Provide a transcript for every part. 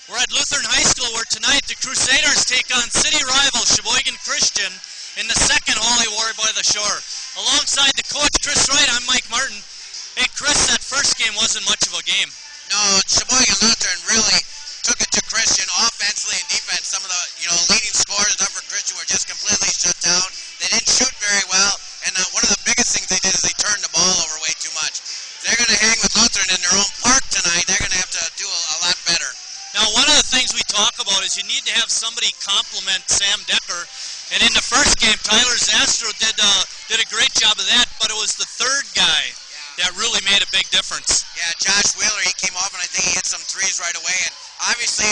We're at Lutheran High School where tonight the Crusaders take on city rival Sheboygan Christian in the second Holy War by the Shore. Alongside the coach, Chris Wright, I'm Mike Martin. Hey Chris, that first game wasn't much of a game. No, Sheboygan Lutheran really took it to Christian offensively and defense. Some of the leading scorers up for Christian were just completely shut down. They didn't shoot very well, and one of the biggest things they did is they turned the ball over way too much. They're going to hang with Lutheran in their own park tonight. They're going to have to do a lot better. Now, one of the things we talk about is you need to have somebody compliment Sam Decker. And in the first game, Tyler Zastro did a great job of that, but it was the third guy that really made a big difference. Yeah, Josh Wheeler, he came off and I think he hit some threes right away. And obviously,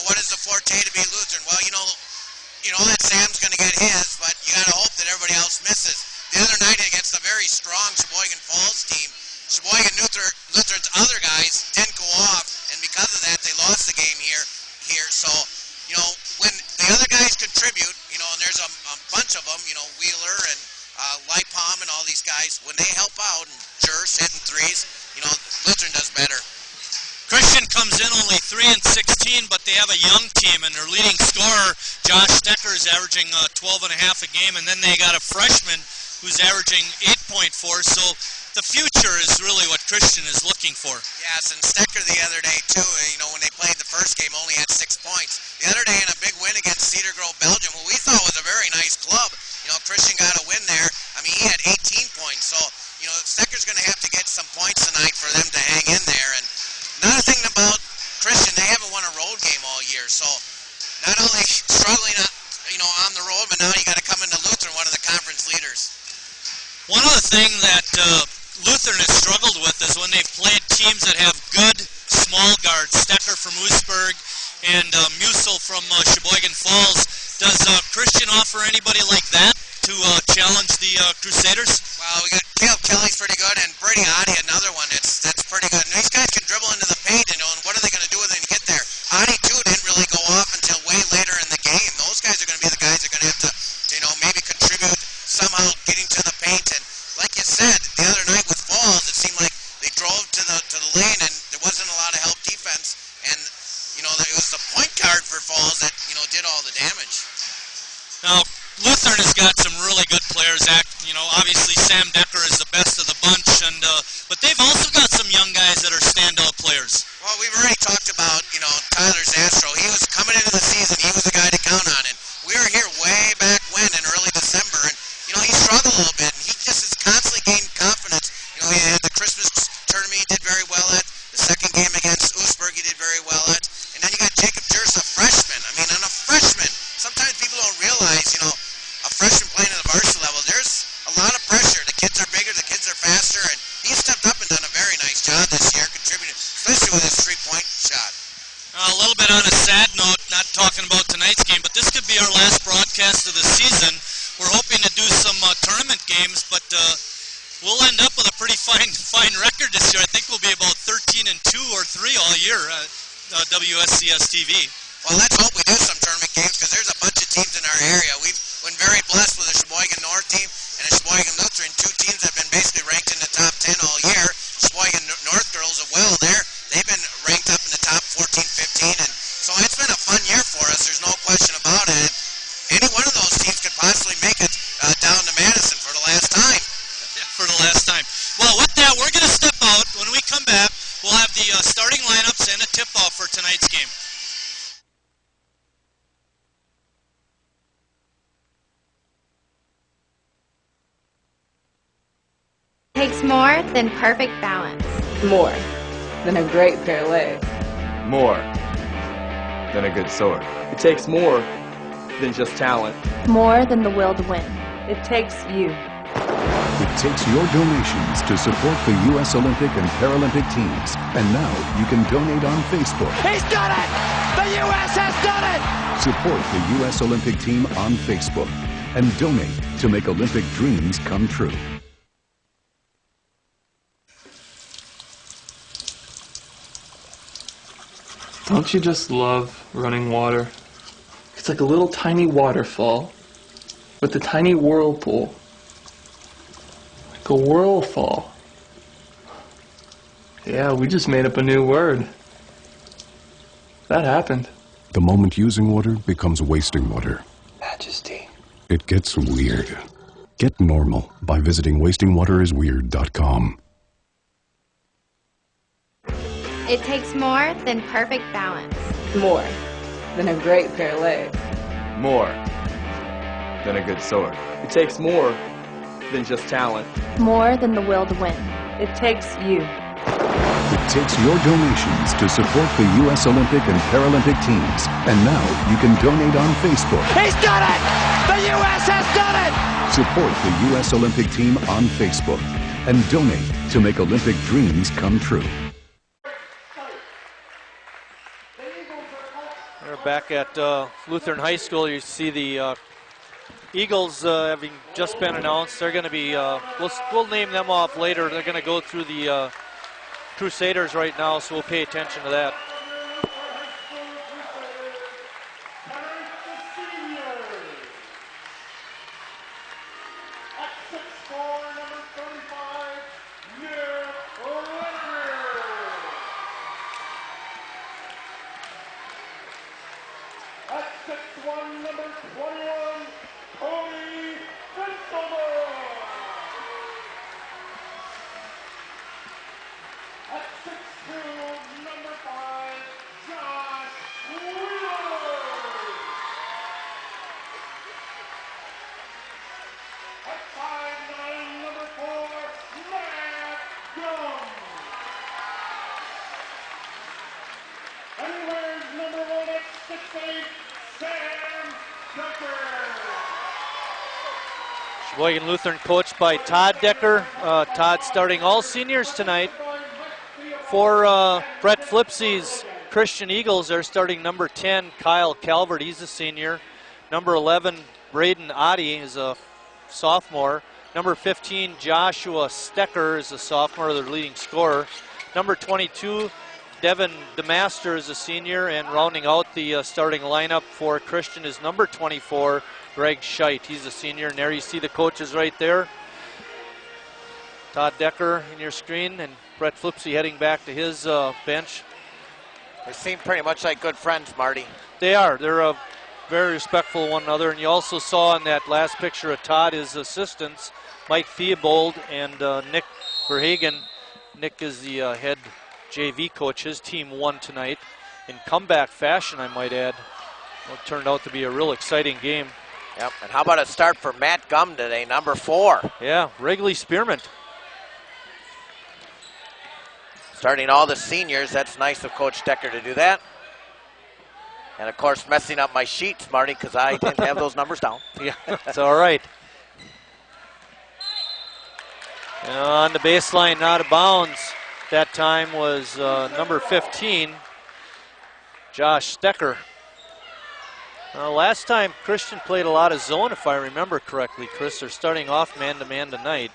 what is the forte to beat Lutheran? Well, you know that Sam's going to get his, but you got to hope that everybody else misses. The other night against a very strong Sheboygan Falls team, Sheboygan Lutheran's other guys didn't go off, and because of that, they lost the game here. So, when the other guys contribute, and there's a bunch of them, Wheeler and Lipom and all these guys, when they help out and Jers hitting threes, Lutheran does better. Christian comes in only 3-16, but they have a young team, and their leading scorer, Josh Decker, is averaging 12.5 a game, and then they got a freshman who's averaging 8.4, so the future is really what Christian is looking for. Yes, and Stecker the other day, too, when they played the first game, only had 6 points. The other day in a big win against Cedar Grove, Belgium, who we thought was a very nice club. Christian got a win there. I mean, he had 18 points, so, Stecker's going to have to get some points tonight for them to hang in there. And another thing about Christian, they haven't won a road game all year, so not only struggling, on the road, but now you got to come into Lutheran, one of the conference leaders. One other thing that Lutheran has struggled with is when they've played teams that have good small guards, Stecker from Oostburg and Musil from Sheboygan Falls. Does Christian offer anybody like that to challenge the Crusaders? Well, we got Caleb Kelly's pretty good, and Brady Adi, another one that's pretty good. And these guys can dribble into the paint, and what are they going to do when they get there? Adi, too, didn't really go off until way later in the game. Those guys are going to be the guys that are going to have to, maybe contribute somehow getting to the paint. And like you said, the other night with Falls, it seemed like they drove to the lane, and there wasn't a lot of help defense. And, it was the point guard for Falls that, did all the damage. Now, Lutheran has got some really good players. Obviously Sam Decker is the best of the bunch, but they've also got some young guys that are standout players. Well, we've already talked about, Tyler Zastro. He was coming into the season. He was the guy to count on. And we were here way back when in early December, and, he struggled a little bit. And he just is constantly gaining confidence. He had the Christmas tournament he did very well at. The second game against Oostburg he did very well at. And then you got Jacob Jers, a freshman. I mean, and a freshman. Sometimes people don't realize, a freshman playing at the varsity level, there's a lot of pressure. The kids are bigger, the kids are faster, and he stepped up and done a very nice job this year, contributing, especially with his three-point shot. A little bit on a sad note, not talking about tonight's game, but this could be our last broadcast of the season. We're hoping to do some tournament games, but we'll end up with a pretty fine record this year. I think we'll be about 13-2 or 3 all year at WSCS TV. Well, let's hope we do some tournament games, because there's a bunch of teams in our area. We've been very blessed with a Sheboygan North team and a Sheboygan Lutheran, 2 teams that have been basically ranked in the top 10 all year. Sheboygan North girls as well there. They've been ranked up in the top 14, 15, and so it's been a fun year for us. There's no question about it. Any one of those teams could possibly make it down to Madison for the last time. Yeah, for the last time. Well, with that, we're going to step out. When we come back, we'll have the starting lineups and a tip-off for tonight's game. Takes more than perfect balance. More than a great pair of legs. More than a good sword. It takes more than just talent. More than the will to win. It takes you. It takes your donations to support the U.S. Olympic and Paralympic teams. And now you can donate on Facebook. He's done it! The U.S. has done it! Support the U.S. Olympic team on Facebook and donate to make Olympic dreams come true. Don't you just love running water? It's like a little tiny waterfall with a tiny whirlpool. Like a whirlfall. Yeah, we just made up a new word. That happened. The moment using water becomes wasting water. Majesty. It gets weird. Get normal by visiting wastingwaterisweird.com. It takes more than perfect balance. More than a great pair of legs. More than a good sword. It takes more than just talent. More than the will to win. It takes you. It takes your donations to support the U.S. Olympic and Paralympic teams. And now you can donate on Facebook. He's done it! The U.S. has done it! Support the U.S. Olympic team on Facebook and donate to make Olympic dreams come true. We're back at Lutheran High School. You see the Eagles having just been announced. They're going to be, we'll name them off later. They're going to go through the Crusaders right now, so we'll pay attention to that. Sheboygan Lutheran coached by Todd Decker. Todd starting all seniors tonight. For Brett Flipsy's Christian Eagles, they're starting number 10, Kyle Calvert. He's a senior. Number 11, Braden Oddie is a sophomore. Number 15, Joshua Stecker is a sophomore, their leading scorer. Number 22, Devin DeMaster is a senior, and rounding out the starting lineup for Christian is number 24, Greg Scheit. He's a senior, and there you see the coaches right there. Todd Decker in your screen, and Brett Flipsy heading back to his bench. They seem pretty much like good friends, Marty. They are. They're very respectful of one another, and you also saw in that last picture of Todd his assistants, Mike Theobald and Nick Verhagen. Nick is the head JV coach. His team won tonight in comeback fashion, I might add. Well, it turned out to be a real exciting game. Yep, and how about a start for Matt Gum today, number 4. Yeah, Wrigley Spearmint. Starting all the seniors, that's nice of Coach Decker to do that. And of course, messing up my sheets, Marty, because I didn't have those numbers down. Yeah, it's all right. On the baseline, out of bounds. That time was number 15, Josh Stecker. Last time Christian played a lot of zone, if I remember correctly, Chris. They're starting off man-to-man tonight.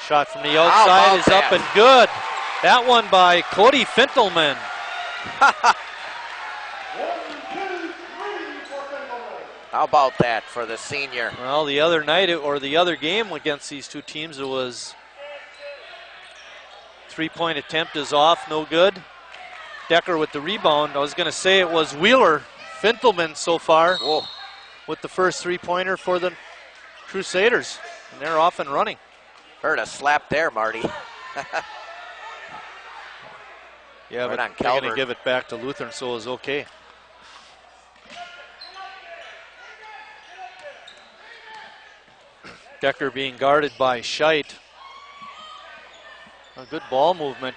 Shot from the outside is up and good. That one by Cody Fintelman. How about that for the senior? Well, the other night, or the other game against these two teams, it was three-point attempt is off, no good. Decker with the rebound. I was going to say it was Wheeler Fintelman so far. Whoa. With the first three-pointer for the Crusaders, and they're off and running. Heard a slap there, Marty. Yeah, right, but they're going to give it back to Lutheran, so it was okay. Decker being guarded by Scheit. A good ball movement.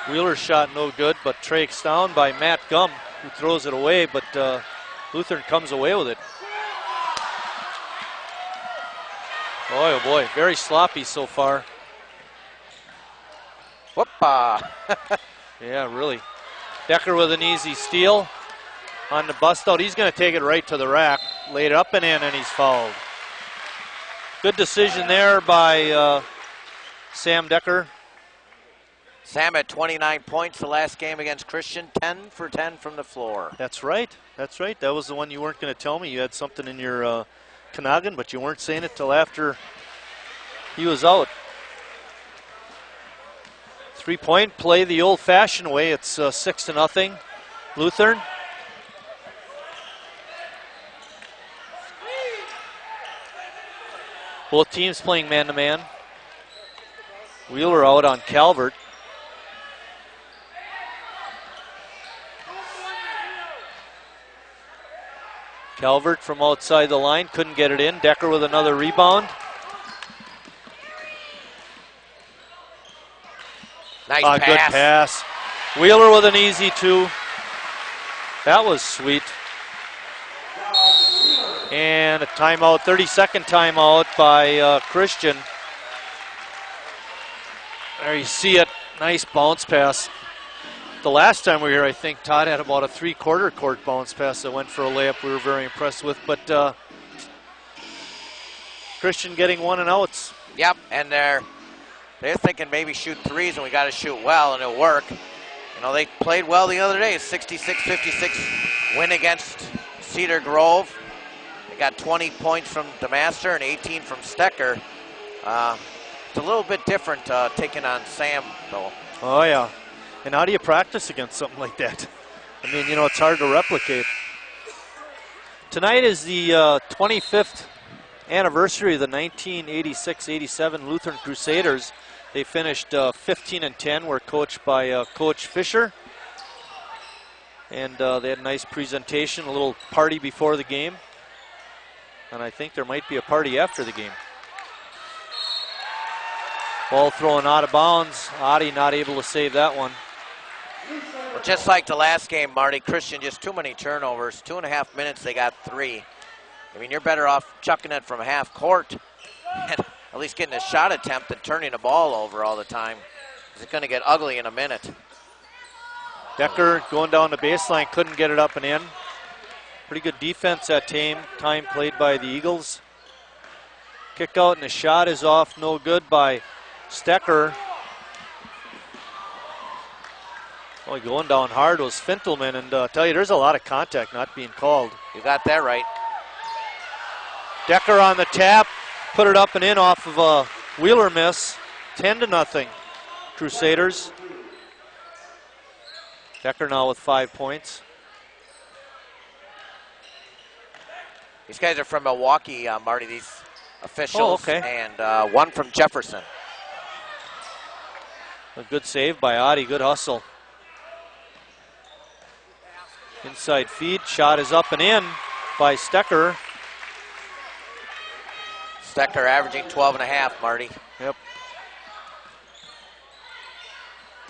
Wheeler's shot no good, but trakes down by Matt Gum, who throws it away, but Lutheran comes away with it. Boy, oh boy, very sloppy so far. Whoopah. Yeah, really. Decker with an easy steal on the bust out. He's going to take it right to the rack. Laid it up and in, and he's fouled. Good decision there by Sam Decker. Sam had 29 points the last game against Christian, 10 for 10 from the floor. That's right. That's right. That was the one you weren't going to tell me. You had something in your noggin, but you weren't saying it till after he was out. 3-point play the old-fashioned way. It's 6-0. Lutheran. Both teams playing man-to-man. Wheeler out on Calvert. Calvert from outside the line, couldn't get it in. Decker with another rebound. Nice pass. Good pass. Wheeler with an easy 2. That was sweet. And a timeout, 30-second timeout by Christian. There you see it, nice bounce pass. The last time we were here, I think Todd had about a 3/4 court bounce pass that went for a layup we were very impressed with. But Christian getting 1 and outs. Yep, and they're thinking maybe shoot threes and we got to shoot well and it'll work. You know, they played well the other day, 66-56 win against Cedar Grove. They got 20 points from DeMaster and 18 from Stecker. It's a little bit different taking on Sam, though. Oh, yeah. And how do you practice against something like that? I mean, you know, it's hard to replicate. Tonight is the 25th anniversary of the 1986-87 Lutheran Crusaders. They finished 15-10, were coached by Coach Fisher. And they had a nice presentation, a little party before the game. And I think there might be a party after the game. Ball thrown out of bounds. Adi not able to save that one. Well, just like the last game, Marty, Christian just too many turnovers. 2.5 minutes, they got 3. I mean, you're better off chucking it from half court and at least getting a shot attempt than turning the ball over all the time. It's going to get ugly in a minute. Decker going down the baseline, couldn't get it up and in. Pretty good defense that time played by the Eagles. Kick out and the shot is off, no good by Stecker. Boy, going down hard was Fintelman, and I tell you, there's a lot of contact not being called. You got that right. Decker on the tap, put it up and in off of a Wheeler miss. 10-0 Crusaders. Decker now with 5 points. These guys are from Milwaukee, Marty, these officials. Oh, okay. And one from Jefferson. A good save by Adi, good hustle. Inside feed, shot is up and in by Stecker. Stecker averaging 12.5, Marty. Yep.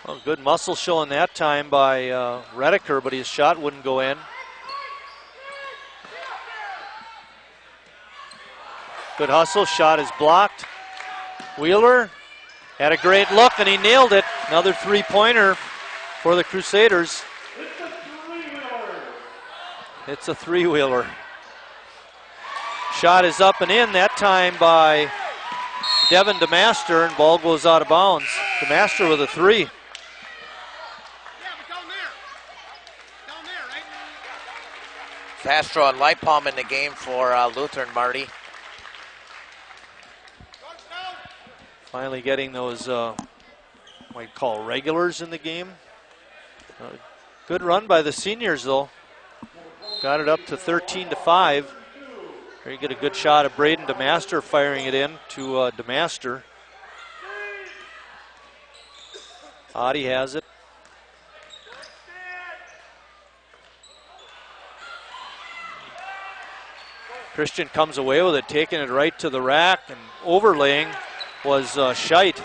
Well, good muscle showing that time by Redeker, but his shot wouldn't go in. Good hustle, shot is blocked. Wheeler had a great look and he nailed it. Another 3-pointer for the Crusaders. It's a 3-wheeler. Shot is up and in, that time by Devin DeMaster, and ball goes out of bounds. DeMaster with a 3. Zastro and Lightpalm in the game for Lutheran, Marty. Finally getting those, might call regulars in the game. Good run by the seniors, though. Got it up to 13-5. Here you get a good shot of Braden DeMaster firing it in to DeMaster. Adi has it. Christian comes away with it, taking it right to the rack, and overlaying was Scheit.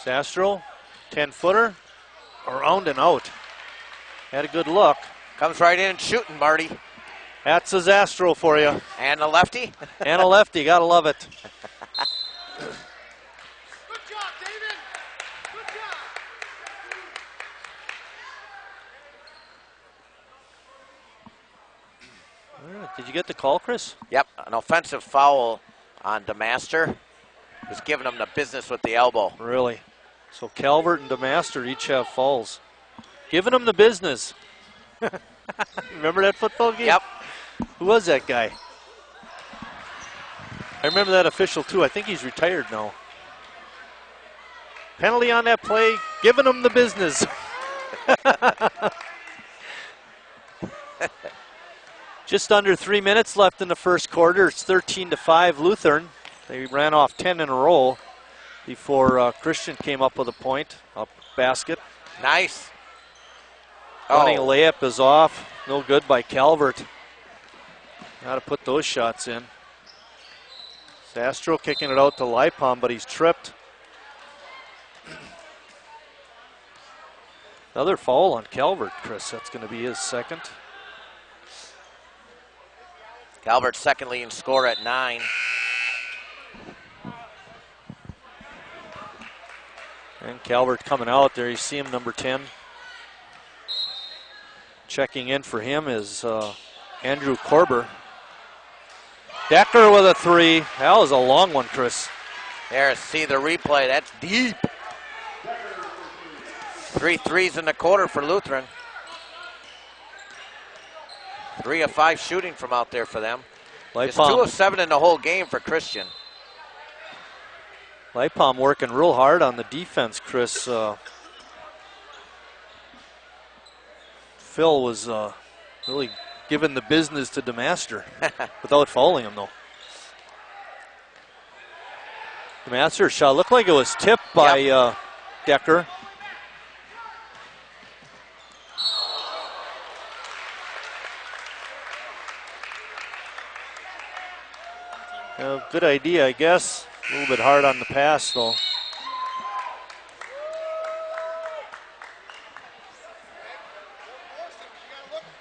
Zastro, 10-footer, around and out. Had a good look. Comes right in and shooting, Marty. That's a Zastro for you. And a lefty. And a lefty, gotta love it. Good job, David. Good job. Did you get the call, Chris? Yep, an offensive foul on DeMaster. Was giving him the business with the elbow. Really? So Calvert and DeMaster each have fouls. Giving them the business. Remember that football game? Yep. Who was that guy? I remember that official too. I think he's retired now. Penalty on that play, giving them the business. Just under 3 minutes left in the first quarter. It's 13-5 Lutheran. They ran off 10 in a row before Christian came up with a point, up basket. Nice. Running layup is off. No good by Calvert. Got to put those shots in. Zastro kicking it out to Lipom, but he's tripped. Another foul on Calvert, Chris. That's going to be his second. Calvert's second leading scorer at 9. And Calvert coming out there. You see him, number 10. Checking in for him is Andrew Korber. Decker with a 3. That was a long one, Chris. There, see the replay. That's deep. 3 threes in the quarter for Lutheran. 3 of 5 shooting from out there for them. It's 2 of 7 in the whole game for Christian. Lipom working real hard on the defense, Chris. Phil was really giving the business to DeMaster without fouling him, though. DeMaster's shot looked like it was tipped by Decker. Good idea, I guess. A little bit hard on the pass, though.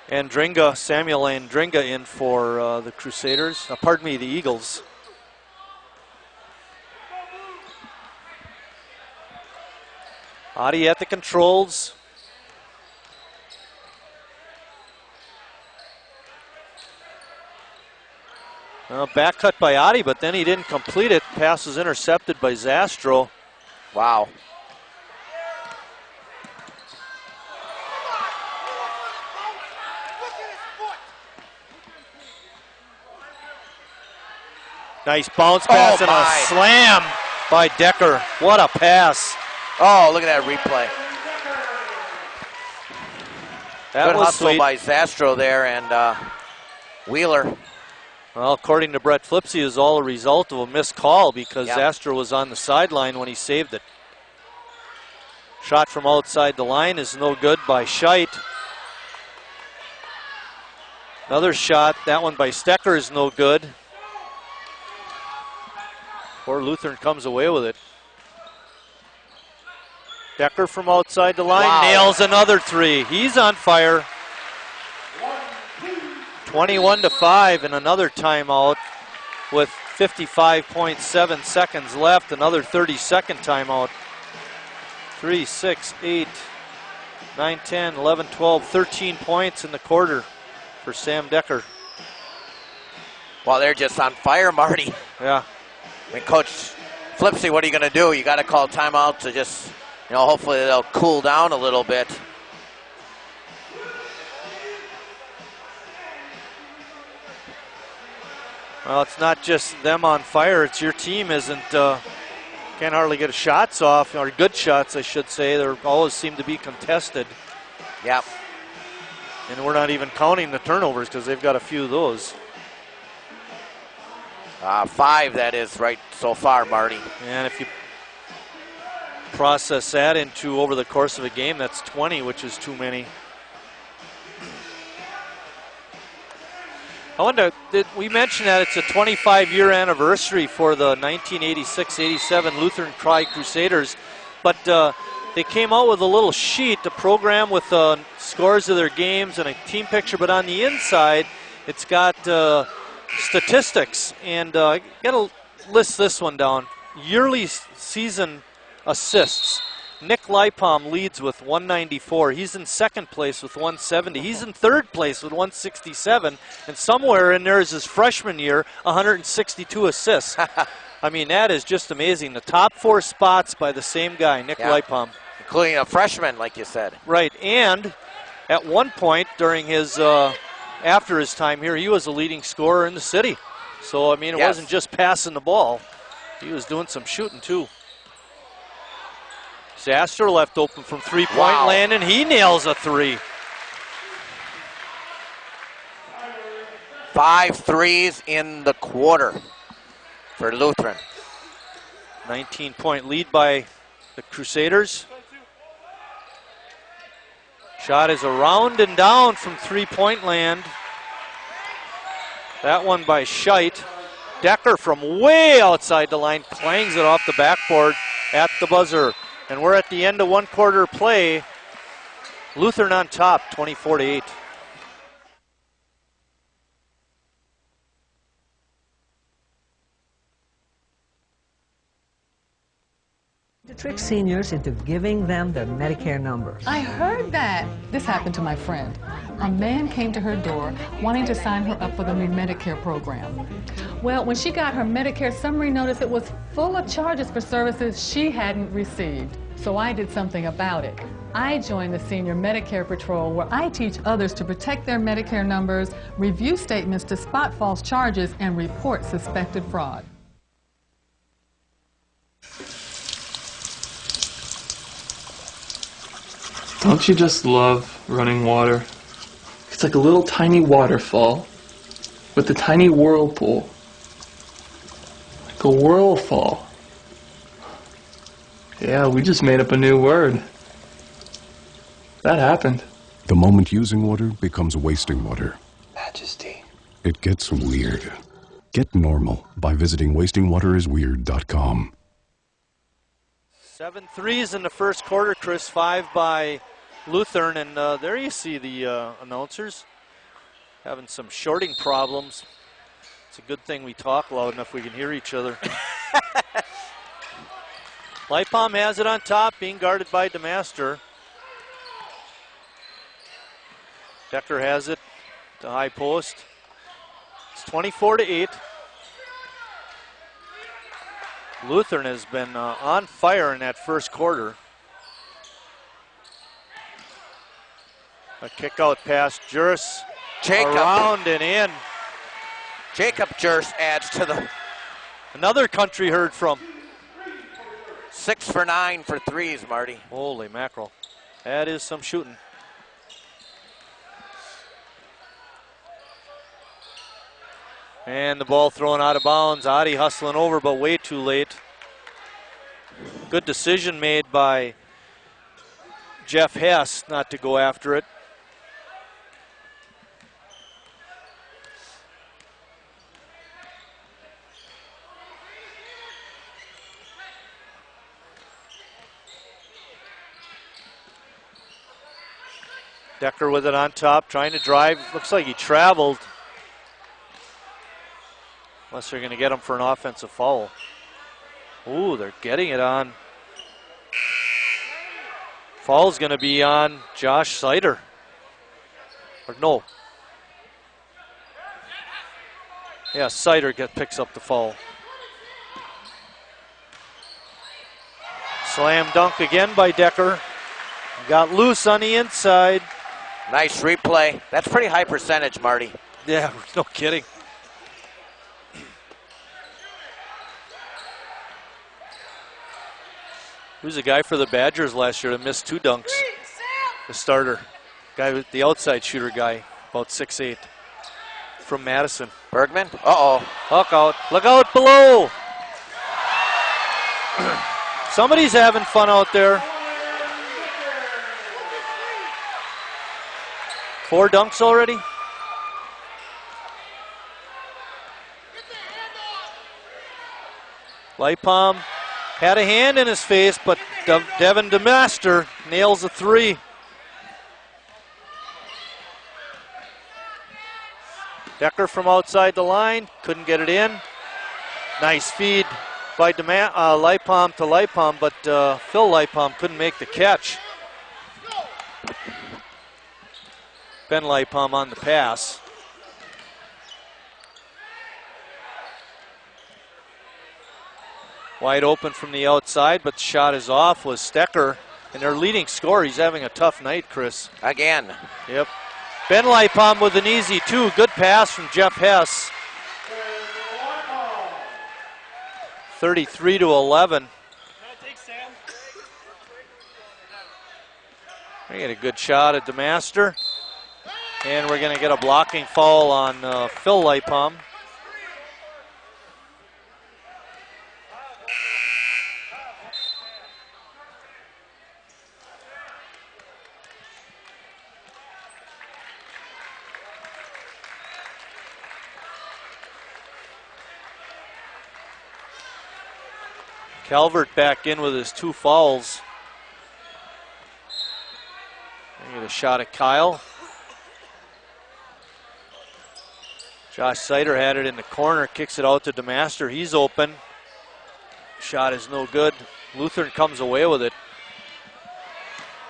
Andringa, Samuel Andringa in for the Crusaders. Pardon me, the Eagles. Adi at the controls. Back cut by Adi, but then he didn't complete it. Pass was intercepted by Zastro. Wow. Nice bounce pass and a slam by Decker. What a pass. Oh, look at that replay. That Good was hustle sweet by Zastro there and Wheeler. Well, according to Brett Flipsy, it was all a result of a missed call because Yep. Zastro was on the sideline when he saved it. Shot from outside the line is no good by Scheit. Another shot, that one by Stecker is no good. Or Lutheran comes away with it. Decker from outside the line nails another 3. He's on fire. 21-5 and another timeout with 55.7 seconds left. Another 30-second timeout. 3, 6, 8, 9, 10, 11, 12, 13 points in the quarter for Sam Decker. Well, they're just on fire, Marty. Yeah. I mean, Coach Flipsy, what are you going to do? You got to call timeout to just, hopefully they'll cool down a little bit. Well, it's not just them on fire. It's your team can't hardly get shots off, or good shots, I should say. They always seem to be contested. Yep. And we're not even counting the turnovers because they've got a few of those. 5, that is, right so far, Marty. And if you process that into over the course of a game, that's 20, which is too many. I wonder, we mentioned that it's a 25-year anniversary for the 1986-87 Lutheran Tri Crusaders, but they came out with a little sheet, a program with scores of their games and a team picture, but on the inside, it's got statistics, and I got to list this one down. Yearly season assists. Nick Lipom leads with 194. He's in second place with 170. He's in third place with 167. And somewhere in there is his freshman year, 162 assists. I mean, that is just amazing. The top 4 spots by the same guy, Nick Leipom. Including a freshman, like you said. Right, and at one point during his, after his time here, he was a leading scorer in the city. So, I mean, it wasn't just passing the ball. He was doing some shooting, too. Zastor left open from three-point land, and he nails a 3. 5 threes in the quarter for Lutheran. 19-point lead by the Crusaders. Shot is around and down from three-point land. That one by Scheit. Decker from way outside the line clangs it off the backboard at the buzzer. And we're at the end of 1 quarter play. Lutheran on top, 24-8. To trick seniors into giving them their Medicare number. I heard that. This happened to my friend. A man came to her door wanting to sign her up for the new Medicare program. Well, when she got her Medicare summary notice, it was full of charges for services she hadn't received. So I did something about it. I joined the Senior Medicare Patrol, where I teach others to protect their Medicare numbers, review statements to spot false charges, and report suspected fraud. Don't you just love running water? It's like a little tiny waterfall with a tiny whirlpool. Like a whirlfall. Yeah, we just made up a new word. That happened. The moment using water becomes wasting water. Majesty. It gets weird. Get normal by visiting wastingwaterisweird.com. 7 threes in the first quarter, Chris. 5 by Lutheran, and there you see the announcers having some shorting problems. It's a good thing we talk loud enough we can hear each other. Leipom has it on top, being guarded by DeMaster. Decker has it to high post. It's 24-8. Lutheran has been on fire in that first quarter. A kick out pass, Juris around and in. Jacob Juris adds to the... Another country heard from. 6 for 9 for threes, Marty. Holy mackerel. That is some shooting. And the ball thrown out of bounds. Adi hustling over, but way too late. Good decision made by Jeff Hess not to go after it. Decker with it on top, trying to drive. Looks like he traveled. Unless they're going to get him for an offensive foul. Ooh, they're getting it on. Foul's going to be on Josh Sider. Or no. Yeah, Sider picks up the foul. Slam dunk again by Decker. Got loose on the inside. Nice replay. That's pretty high percentage, Marty. Yeah, no kidding. Who's the guy for the Badgers last year that missed 2 dunks? The starter. Guy with the outside shooter guy, about 6'8", from Madison. Bergman? Uh-oh. Look out. Look out below. Somebody's having fun out there. 4 dunks already? Leipom had a hand in his face, but Devin DeMaster nails a 3. Decker from outside the line, couldn't get it in. Nice feed by Leipom to Leipom, but Phil Leipom couldn't make the catch. Ben Leipom on the pass. Wide open from the outside, but the shot is off was Stecker. And their leading scorer, he's having a tough night, Chris. Again. Yep. Ben Lipom with an easy 2. Good pass from Jeff Hess. 33-11. We get a good shot at DeMaster. And we're going to get a blocking foul on Phil Lipom. Calvert back in with his 2 fouls. I get a shot at Kyle. Josh Sider had it in the corner, kicks it out to DeMaster. He's open. Shot is no good. Lutheran comes away with it.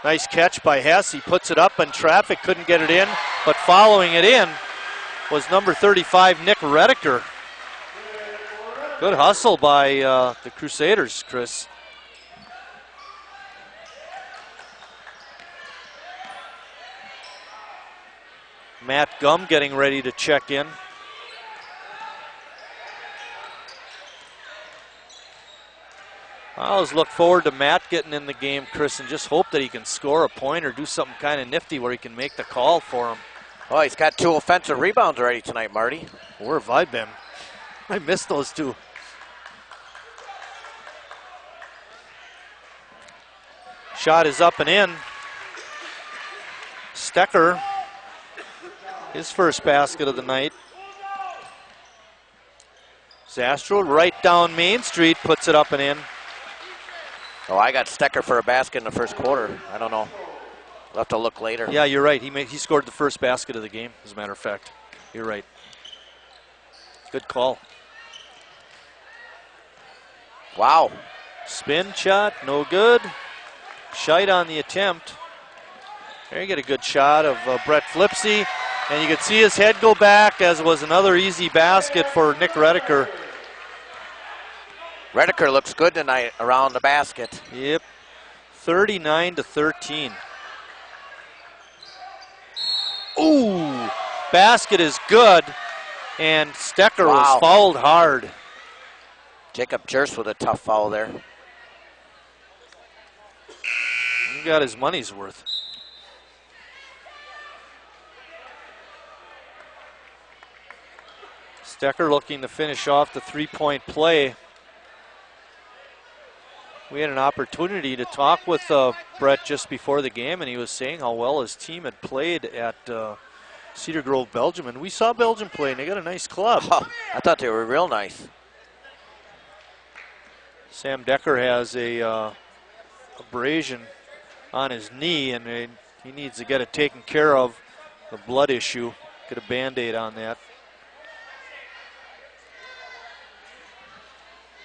Nice catch by Hess. He puts it up in traffic, couldn't get it in, but following it in was number 35, Nick Redeker. Good hustle by the Crusaders, Chris. Matt Gum getting ready to check in. I always look forward to Matt getting in the game, Chris, and just hope that he can score a point or do something kind of nifty where he can make the call for him. Oh, he's got 2 offensive rebounds already tonight, Marty. Where have I been? I missed those 2. Shot is up and in. Stecker, his first basket of the night. Zastro right down Main Street, puts it up and in. Oh, I got Stecker for a basket in the first quarter. I don't know. We'll have to look later. Yeah, you're right. He scored the first basket of the game, as a matter of fact. You're right. Good call. Wow. Spin shot, no good. Shite on the attempt. There you get a good shot of Brett Flipsy. And you can see his head go back, as was another easy basket for Nick Redeker. Redeker looks good tonight around the basket. Yep. 39-13. Ooh, basket is good. And Stecker was fouled hard. Jacob Jerst with a tough foul there. He got his money's worth. Stecker looking to finish off the three-point play. We had an opportunity to talk with Brett just before the game, and he was saying how well his team had played at Cedar Grove, Belgium. And we saw Belgium play, and they got a nice club. Oh, I thought they were real nice. Sam Decker has a abrasion on his knee, and he needs to get it taken care of, the blood issue. Get a Band-Aid on that.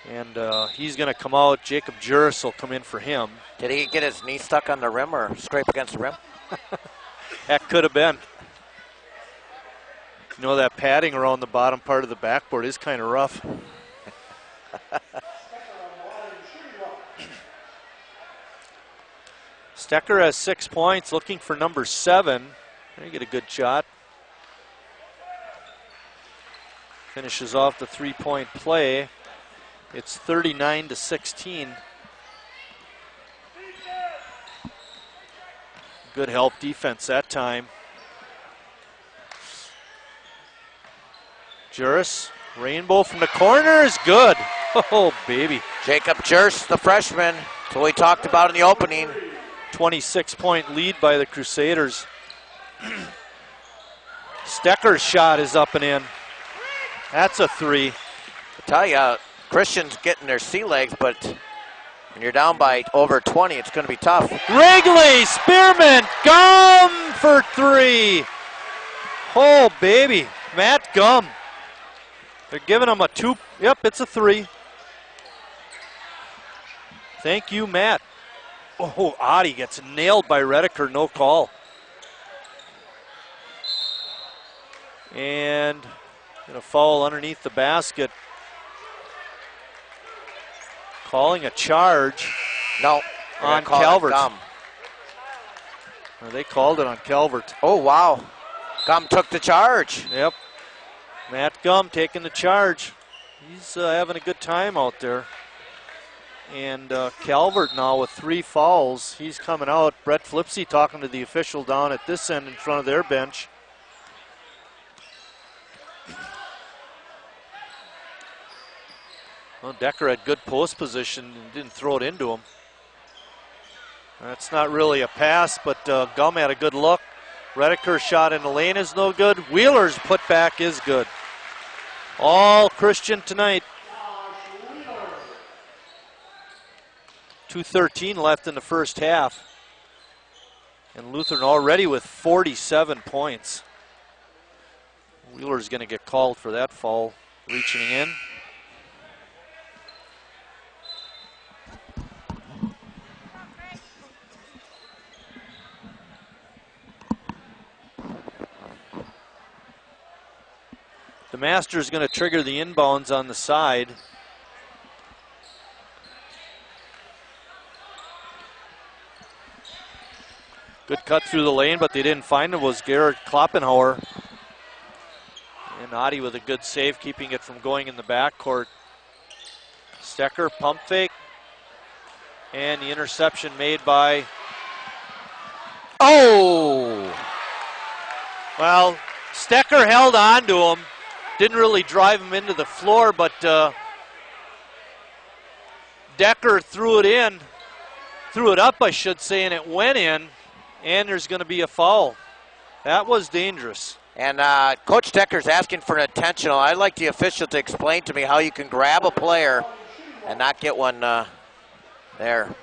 And he's going to come out. Jacob Juris will come in for him. Did he get his knee stuck on the rim or scrape against the rim? That could have been. You know, that padding around the bottom part of the backboard is kind of rough. Stecker has 6 points, looking for number 7. There you get a good shot. Finishes off the three-point play. It's 39-16. Good help defense that time. Juris, rainbow from the corner is good. Oh, baby. Jacob Jerst, the freshman. That's what we talked about in the opening. 26-point lead by the Crusaders. Stecker's shot is up and in. That's a 3. I tell you, Christian's getting their sea legs, but when you're down by over 20, it's going to be tough. Wrigley, Spearman, Gum for 3. Oh, baby. Matt Gum. They're giving him a 2. Yep, it's a 3. Thank you, Matt. Oh, Adi gets nailed by Redeker, no call. And going to foul underneath the basket. calling a charge. No. On Calvert. Or they called it on Calvert. Oh, wow. Gum took the charge. Yep. Matt Gum taking the charge. He's having a good time out there. And Calvert now with 3 fouls. He's coming out. Brett Flipsy talking to the official down at this end in front of their bench. Well, Decker had good post position and didn't throw it into him. That's not really a pass, but Gum had a good look. Redeker's shot in the lane is no good. Wheeler's putback is good. All Christian tonight. 2:13 left in the first half. And Lutheran already with 47 points. Wheeler's going to get called for that foul, reaching in. The Master's going to trigger the inbounds on the side. Good cut through the lane, but they didn't find him. Was Garrett Kloppenhauer. And Adi with a good save, keeping it from going in the backcourt. Stecker, pump fake. And the interception made by... Oh! Well, Stecker held on to him. Didn't really drive him into the floor, but Decker threw it up, I should say, and it went in, and there's going to be a foul. That was dangerous. And Coach Decker's asking for an intentional. I'd like the official to explain to me how you can grab a player and not get one there.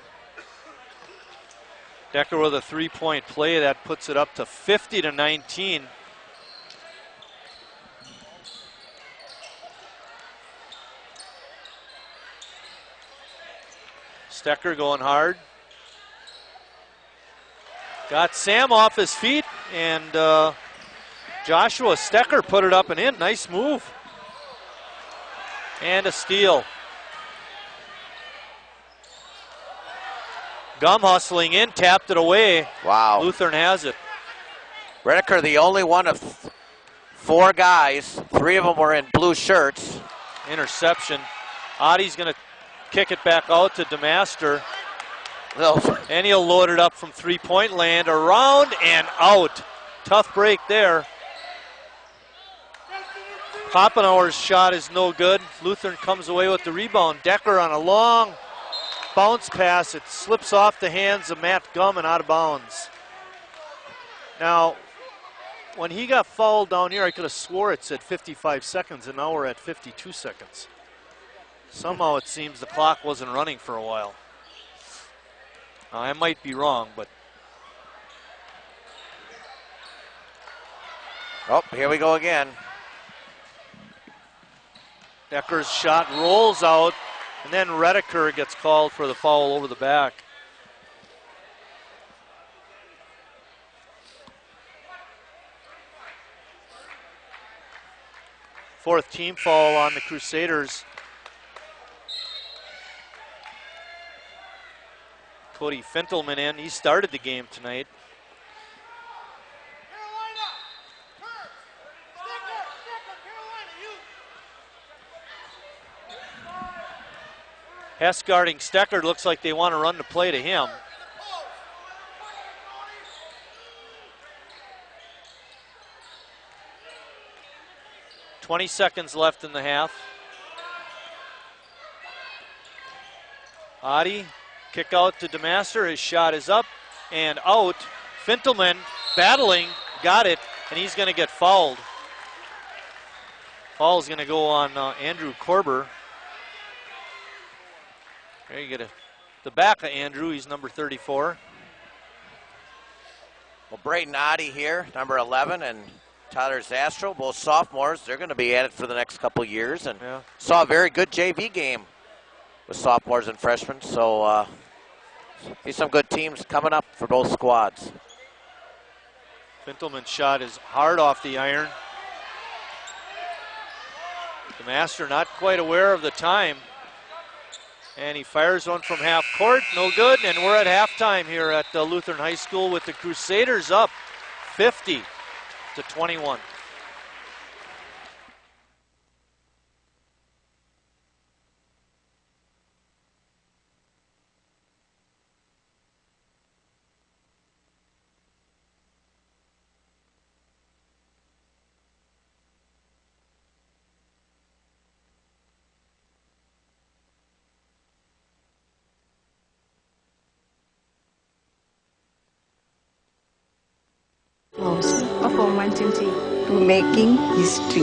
Decker with a 3-point play. That puts it up to 50-19. Stecker going hard. Got Sam off his feet, and Joshua Stecker put it up and in. Nice move. And a steal. Gum hustling in, tapped it away. Wow. Lutheran has it. Redeker, the only one of 4 guys. 3 of them were in blue shirts. Interception. Adi's going to kick it back out to DeMaster. And he'll load it up from 3-point land, around and out. Tough break there. Kloppenhauer's shot is no good. Lutheran comes away with the rebound. Decker on a long bounce pass. It slips off the hands of Matt Gum and out of bounds. Now, when he got fouled down here, I could have swore it said 55 seconds, and now we're at 52 seconds. Somehow it seems the clock wasn't running for a while. I might be wrong, but... Oh, here we go again. Decker's shot rolls out, and then Redeker gets called for the foul over the back. Fourth team foul on the Crusaders. Cody Fintelman in. He started the game tonight. Hess guarding Stecker. Looks like they want to run the play to him. .20 left in the half. Adi, kick out to DeMaster. His shot is up and out. Fintelman battling, got it, and he's going to get fouled. Foul's going to go on Andrew Korber. There you get the back of Andrew. He's number 34. Well, Braden Adi here, number 11, and Tyler Zastro, both sophomores. They're going to be at it for the next couple years, and saw a very good JV game with sophomores and freshmen. So see some good teams coming up for both squads. Fintelman's shot is hard off the iron. The Master not quite aware of the time. And he fires one from half court, no good, and we're at halftime here at Lutheran High School with the Crusaders up 50-21. To making history.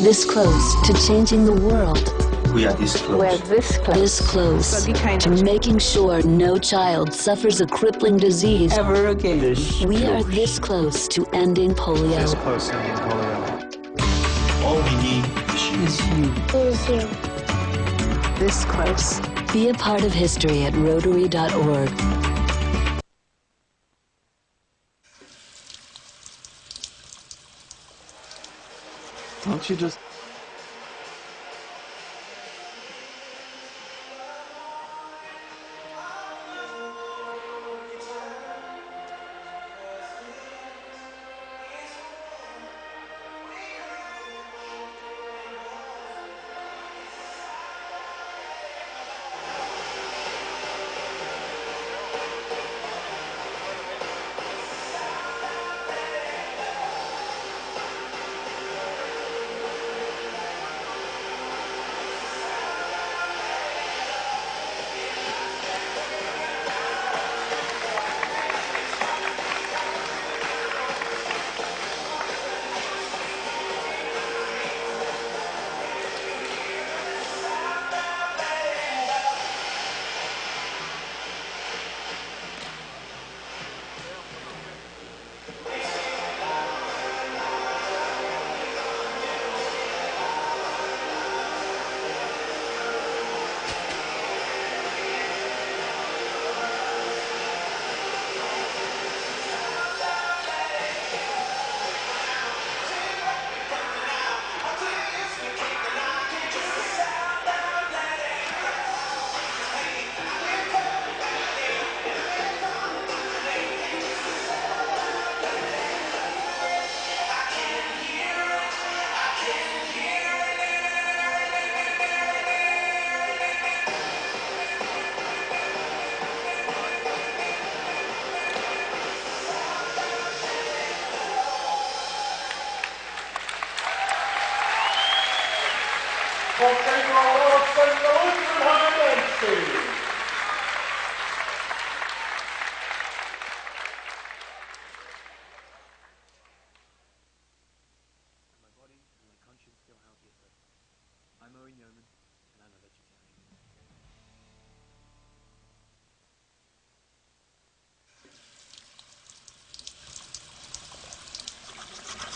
This close to changing the world. We are this close. We're this close to making sure no child suffers a crippling disease Ever again. We are this close to ending polio. This close to ending polio. All we need is you. This close. Be a part of history at Rotary.org. Don't you just...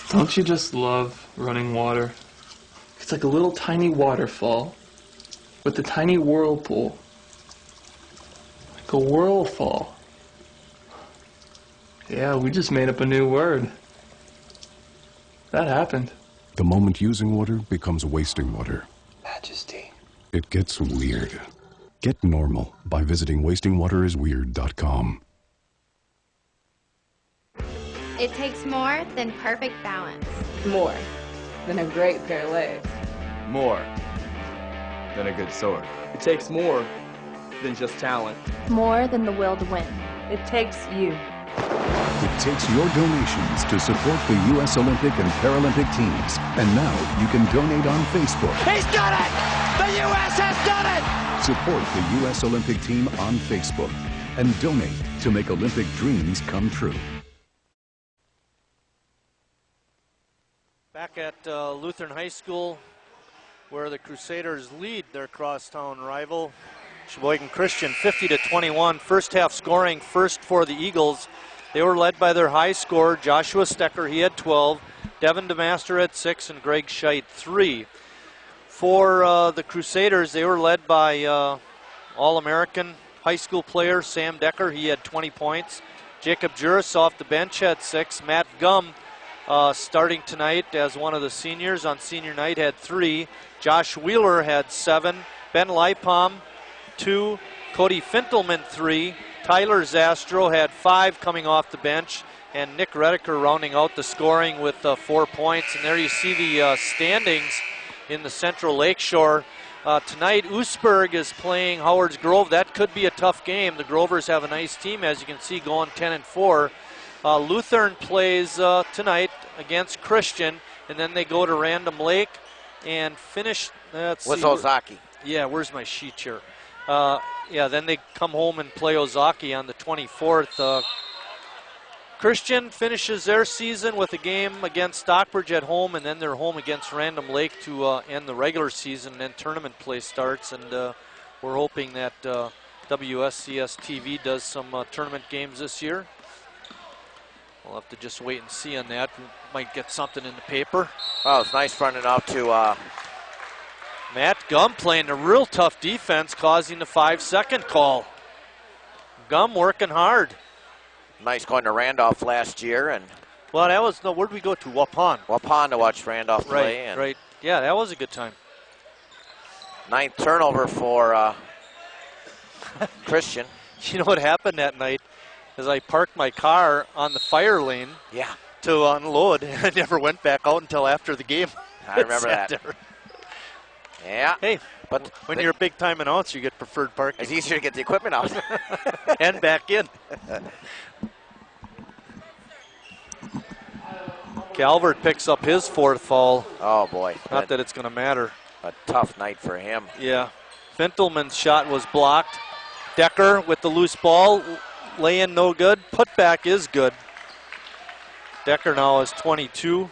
Don't you just love running water? It's like a little tiny waterfall with a tiny whirlpool. Like a whirlfall. Yeah, we just made up a new word. That happened. The moment using water becomes wasting water. Majesty. It gets weird. Get normal by visiting wastingwaterisweird.com. It takes more than perfect balance. More than a great pair of legs. More than a good sword. It takes more than just talent. More than the will to win. It takes you. It takes your donations to support the U.S. Olympic and Paralympic teams. And now you can donate on Facebook. He's done it! The U.S. has done it! Support the U.S. Olympic team on Facebook and donate to make Olympic dreams come true. Back at Lutheran High School, where the Crusaders lead their crosstown rival, Sheboygan Christian, 50-21. First half scoring first for the Eagles. They were led by their high scorer, Joshua Stecker. He had 12. Devin DeMaster had 6, and Greg Scheit 3. For the Crusaders, they were led by All-American high school player Sam Decker. He had 20 points. Jacob Juris off the bench had 6. Matt Gum, starting tonight as one of the seniors on senior night, had 3. Josh Wheeler had 7. Ben Lipom 2. Cody Fintelman 3. Tyler Zastro had 5 coming off the bench. And Nick Redeker rounding out the scoring with 4 points. And there you see the standings in the Central Lakeshore. Tonight, Oostburg is playing Howard's Grove. That could be a tough game. The Grovers have a nice team, as you can see, going 10-4. Lutheran plays tonight against Christian, and then they go to Random Lake and finish. With Ozaki. Yeah, where's my sheet here? Yeah, then they come home and play Ozaki on the 24th. Christian finishes their season with a game against Stockbridge at home, and then they're home against Random Lake to end the regular season, and then tournament play starts. And we're hoping that WSCS TV does some tournament games this year. We'll have to just wait and see on that. We might get something in the paper. Oh, it's nice running out to Matt Gum playing a real tough defense, causing the 5-second call. Gum working hard. Nice going to Randolph last year. And well, that was, no, where'd we go to? Waupun. Waupun to watch Randolph play. Right, right. Yeah, that was a good time. 9th turnover for Christian. You know what happened that night is I parked my car on the fire lane to unload, and I never went back out until after the game. I remember that. Yeah. Hey, but when you're a big-time announcer, you get preferred parking. It's easier to get the equipment out. And back in. Calvert picks up his 4th foul. Oh, boy. Not that it's going to matter. A tough night for him. Yeah. Fintelman's shot was blocked. Decker with the loose ball. Lay-in no good. Putback is good. Decker now is 22.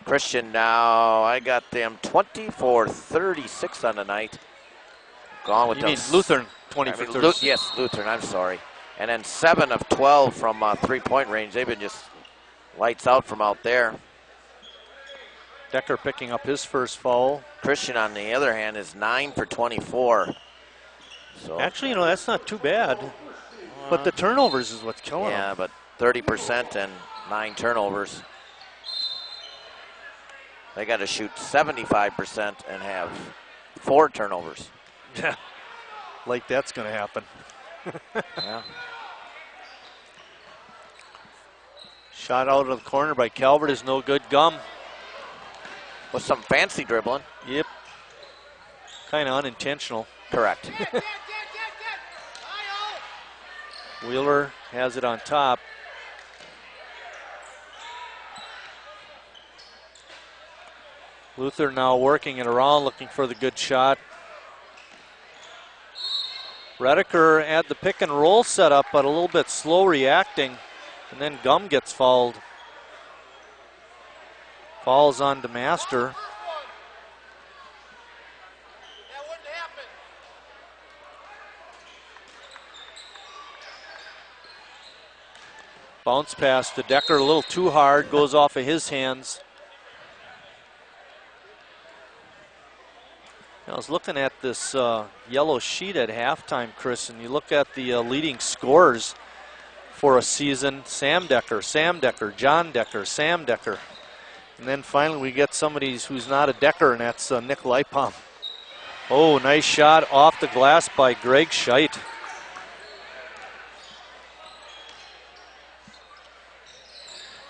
Christian now, I got them 24-36 on the night. Gone with you mean Lutheran 24-36? Yes, Lutheran, I'm sorry. And then 7 of 12 from three-point range. They've been just lights out from out there. Decker picking up his first foul. Christian, on the other hand, is 9 for 24. So actually, you know, that's not too bad. But the turnovers is what's killing yeah, them. but 30% and 9 turnovers. They got to shoot 75% and have 4 turnovers. Yeah, like that's going to happen. Yeah. Shot out of the corner by Calvert is no good. Gum. With some fancy dribbling. Yep. Kind of unintentional. Correct. Wheeler has it on top. Luther now working it around, looking for the good shot. Redeker had the pick and roll set up, but a little bit slow reacting. And then Gum gets fouled. Falls on DeMaster. Bounce pass to Decker, a little too hard, goes off of his hands. I was looking at this yellow sheet at halftime, Chris, and you look at the leading scorers for a season. Sam Decker, John Decker, Sam Decker. And then finally we get somebody who's not a Decker, and that's Nick Lipom. Oh, nice shot off the glass by Greg Scheit.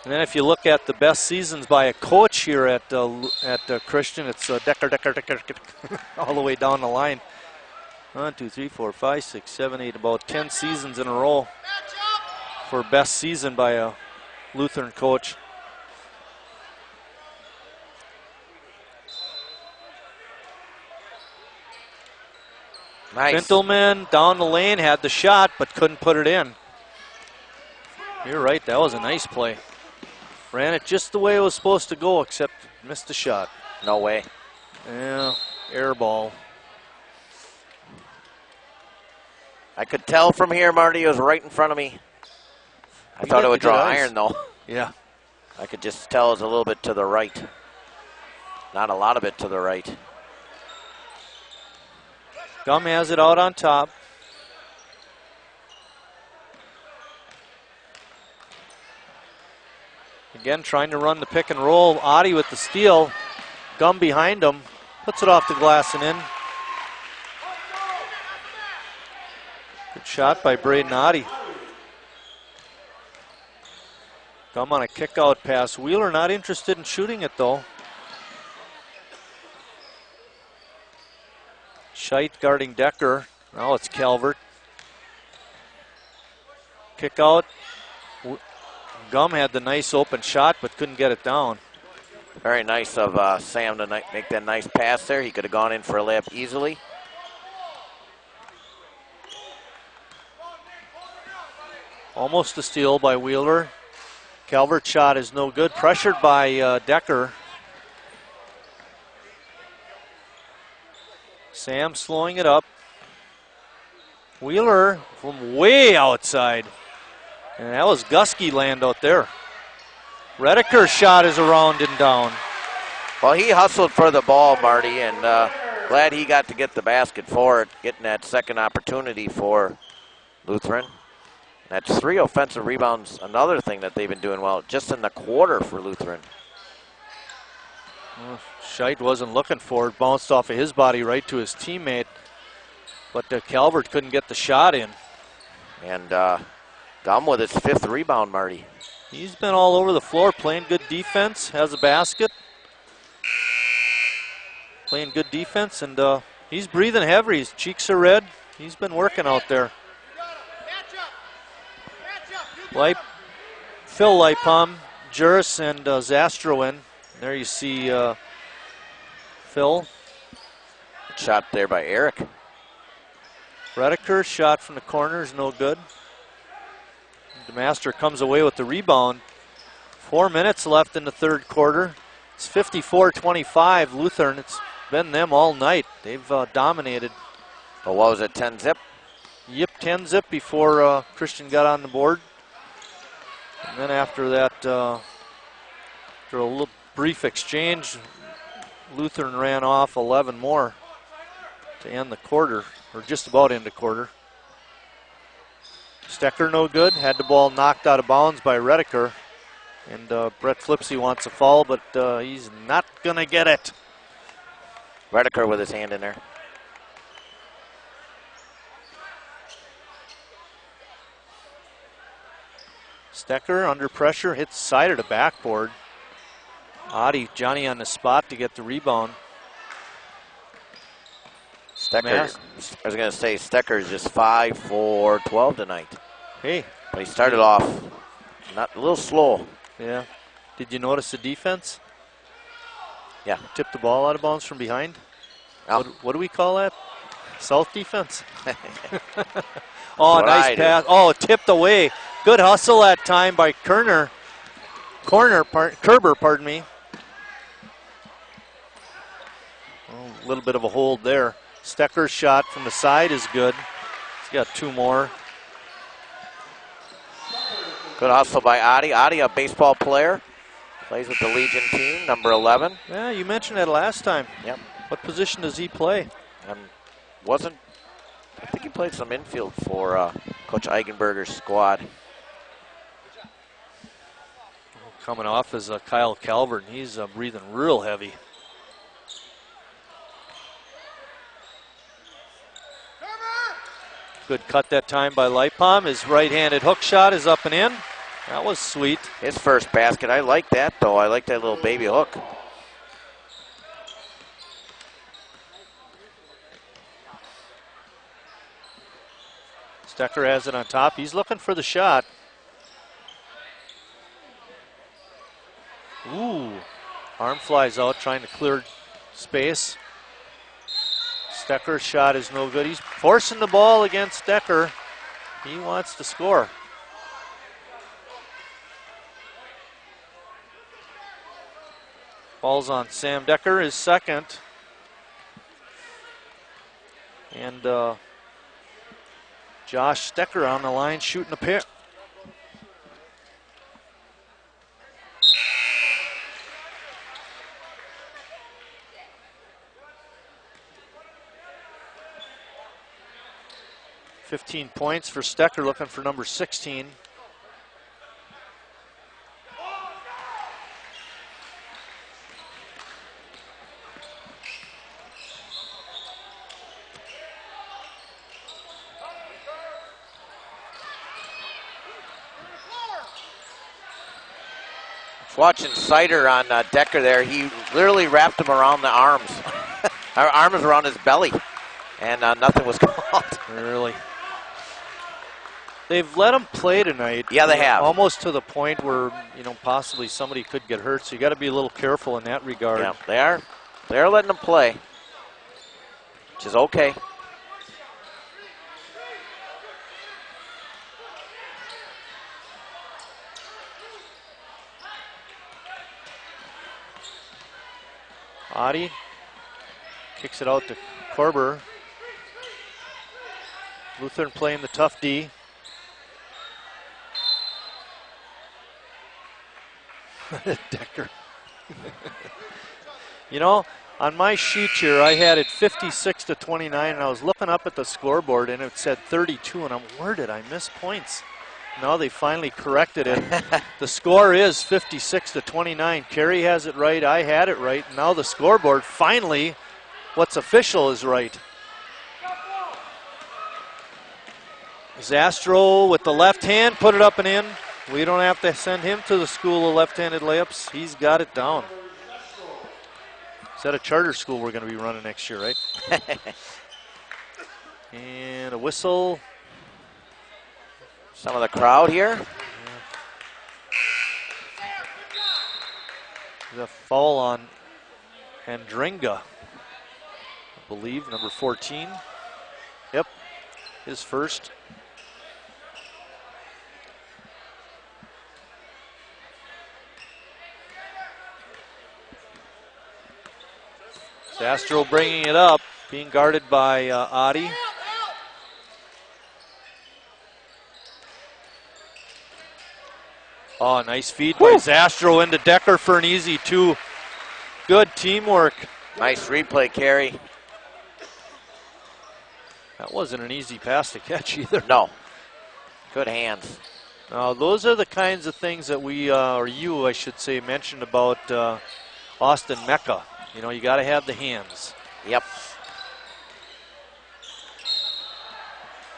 And then if you look at the best seasons by a coach here at Christian, it's Decker, all the way down the line. 1, 2, 3, 4, 5, 6, 7, 8, about 10 seasons in a row for best season by a Lutheran coach. Nice. Fintelman down the lane, had the shot, but couldn't put it in. You're right, that was a nice play. Ran it just the way it was supposed to go, except missed the shot. No way. Yeah, air ball. I could tell from here, Marty, it was right in front of me. I thought it would draw iron, though. Yeah. I could just tell it was a little bit to the right. Not a lot of it to the right. Gum has it out on top. Again, trying to run the pick and roll. Adi with the steal. Gum behind him, puts it off the glass and in. Good shot by Braden Oddie. Gum on a kick-out pass. Wheeler not interested in shooting it, though. Scheit guarding Decker. Now it's Calvert. Kick out. Gum had the nice open shot, but couldn't get it down. Very nice of Sam to make that nice pass there. He could have gone in for a layup easily. Almost a steal by Wheeler. Calvert's shot is no good. Pressured by Decker. Sam slowing it up. Wheeler from way outside. And that was Gusky land out there. Redeker's shot is around and down. Well, he hustled for the ball, Marty, and glad he got to get the basket for it, getting that second opportunity for Lutheran. That's 3 offensive rebounds, another thing that they've been doing well, just in the quarter for Lutheran. Well, Scheit wasn't looking for it, bounced off of his body right to his teammate, but Calvert couldn't get the shot in. And Gum with his 5th rebound, Marty. He's been all over the floor, playing good defense, has a basket. Playing good defense, and he's breathing heavy. His cheeks are red. He's been working out there. Phil Lipom, Juris, and Zastro in. There you see Phil. Shot there by Eric. Redeker's shot from the corner is no good. DeMaster comes away with the rebound. 4 minutes left in the third quarter. It's 54-25 Lutheran. It's been them all night. They've dominated. But what was it, 10-zip? Yep, 10-zip before Christian got on the board. And then after that, after a little brief exchange, Lutheran ran off 11 more to end the quarter, or just about end the quarter. Stecker no good, had the ball knocked out of bounds by Redeker. And Brett Flipsy wants a foul, but he's not going to get it. Redeker with his hand in there. Stecker under pressure, hits the side of the backboard. Oddie, Johnny on the spot to get the rebound. Stecker, I was going to say, Stecker is just 5 for 12 tonight. Hey. But he started off a little slow. Yeah. Did you notice the defense? Yeah. Tipped the ball out of bounds from behind. Oh. What do we call that? South defense. Oh, nice pass. Oh, tipped away. Good hustle that time by Kerber, pardon me. Oh, a little bit of a hold there. Stecker's shot from the side is good. He's got 2 more. Good hustle by Adi. Adi, a baseball player. Plays with the Legion team, number 11. Yeah, you mentioned that last time. Yep. What position does he play? I think he played some infield for Coach Eigenberger's squad. Coming off is Kyle Calvert, and he's breathing real heavy. Good cut that time by Lipom. His right-handed hook shot is up and in. That was sweet. His first basket. I like that, though. I like that little baby hook. Stecker has it on top. He's looking for the shot. Ooh. Arm flies out, trying to clear space. Stecker's shot is no good. He's forcing the ball against Stecker. He wants to score. Ball's on Sam Decker, his second. And Josh Stecker on the line shooting a pair. $15 points for Stecker, looking for number 16. Watching Sider on Decker there, he literally wrapped him around the arms. Our arms around his belly, and nothing was called. Really? They've let him play tonight. Yeah, they have. Almost to the point where, possibly somebody could get hurt, so you got to be a little careful in that regard. Yeah, they are. They're letting him play, which is okay. Adi kicks it out to Korber. Lutheran playing the tough D. Decker. On my sheet here, I had it 56-29, and I was looking up at the scoreboard, and it said 32, and where did I miss points? Now they finally corrected it. The score is 56-29. Kerry has it right. I had it right. Now the scoreboard, finally, what's official is right. Zastro with the left hand, put it up and in. We don't have to send him to the school of left-handed layups. He's got it down. Is that a charter school we're going to be running next year, right? And a whistle. Some of the crowd here. The foul on Andringa, I believe, number 14. Yep, his first. Zastro bringing it up, being guarded by Adi. Oh, nice feed by Zastro into Decker for an easy two. Good teamwork. Nice replay, Kerry. That wasn't an easy pass to catch either. No. Good hands. Now, those are the kinds of things that we, or you, I should say, mentioned about Austin Mecca. You got to have the hands. Yep.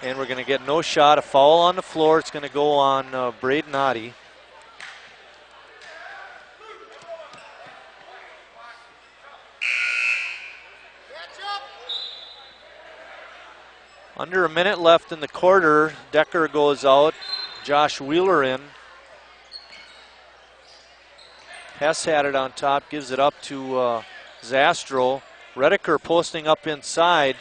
And we're going to get no shot. A foul on the floor. It's going to go on Braden Adi. Under a minute left in the quarter. Decker goes out. Josh Wheeler in. Hess had it on top, gives it up to Zastro. Redeker posting up inside.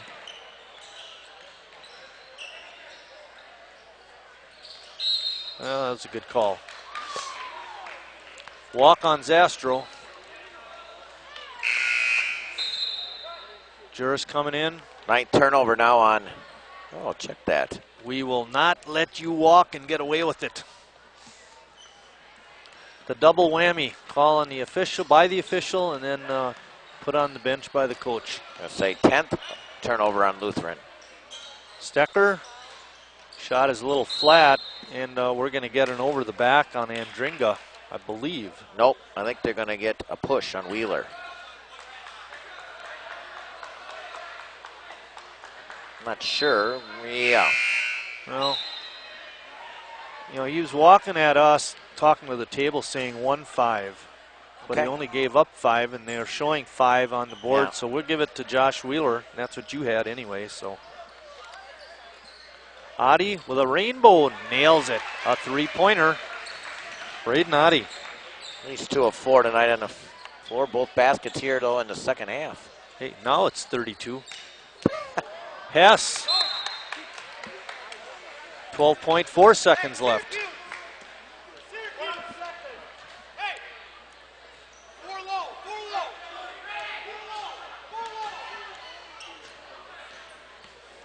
Well, that was a good call. Walk on Zastro. Juris coming in. Ninth turnover now on. Oh, check that. We will not let you walk and get away with it. The double whammy call on the official, by the official, and then put on the bench by the coach. I'll say 10th turnover on Lutheran. Stecker, shot is a little flat, and we're going to get an over the back on Andringa, I believe. Nope, I think they're going to get a push on Wheeler. Not sure. Yeah. Well, he was walking at us, talking to the table, saying 1-5. But he only gave up 5, and they're showing 5 on the board. Yeah. So we'll give it to Josh Wheeler. That's what you had anyway. So Adi with a rainbow nails it. A three-pointer. Braden Adi. At least 2 of 4 tonight on the floor. Both baskets here, though, in the second half. Hey, now it's 32. Hess. 12.4 seconds left.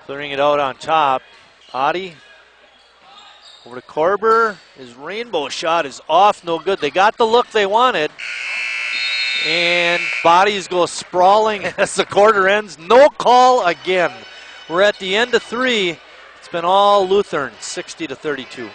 Clearing it out on top. Adi over to Korber. His rainbow shot is off, no good. They got the look they wanted. And bodies go sprawling as the quarter ends. No call again. We're at the end of 3. It's been all Lutheran, 60-32.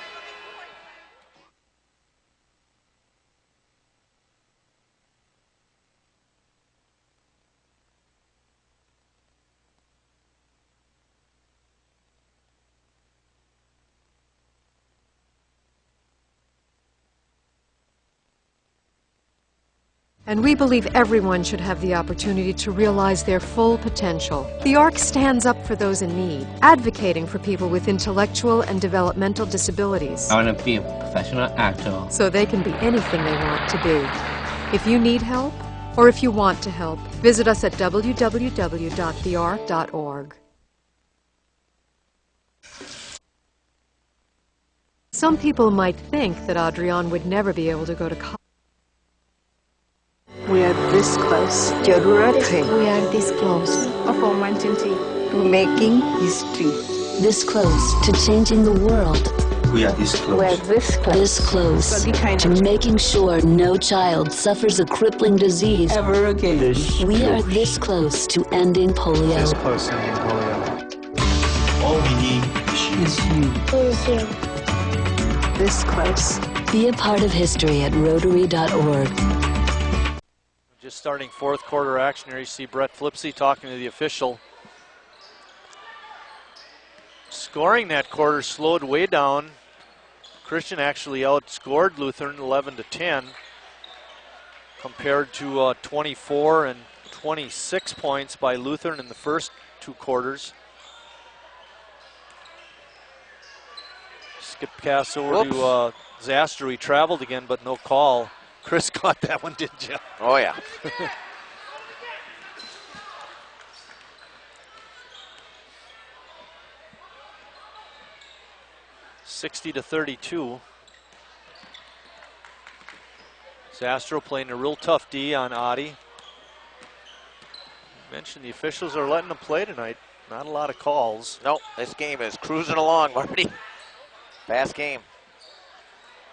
And we believe everyone should have the opportunity to realize their full potential. The ARC stands up for those in need, advocating for people with intellectual and developmental disabilities. I want to be a professional actor. So they can be anything they want to be. If you need help, or if you want to help, visit us at www.thearc.org. Some people might think that Adrian would never be able to go to college. We are this close to We are this close to making history. This close to changing the world. We are this close. We are this close. This close to making sure no child suffers a crippling disease Ever again. We are this close to ending polio. This close to ending polio. All we need is you. Is you. This close. Be a part of history at Rotary.org. Just starting fourth quarter action here. You see Brett Flipsy talking to the official. Scoring that quarter slowed way down. Christian actually outscored Lutheran 11-10 compared to 24 and 26 points by Lutheran in the first two quarters. Skip pass over to Zastrow. He traveled again, but no call. Chris caught that one, didn't you? Oh, yeah. 60-32. Zastrow playing a real tough D on Adi. Mentioned the officials are letting them play tonight. Not a lot of calls. Nope, this game is cruising along, Marty. Fast game.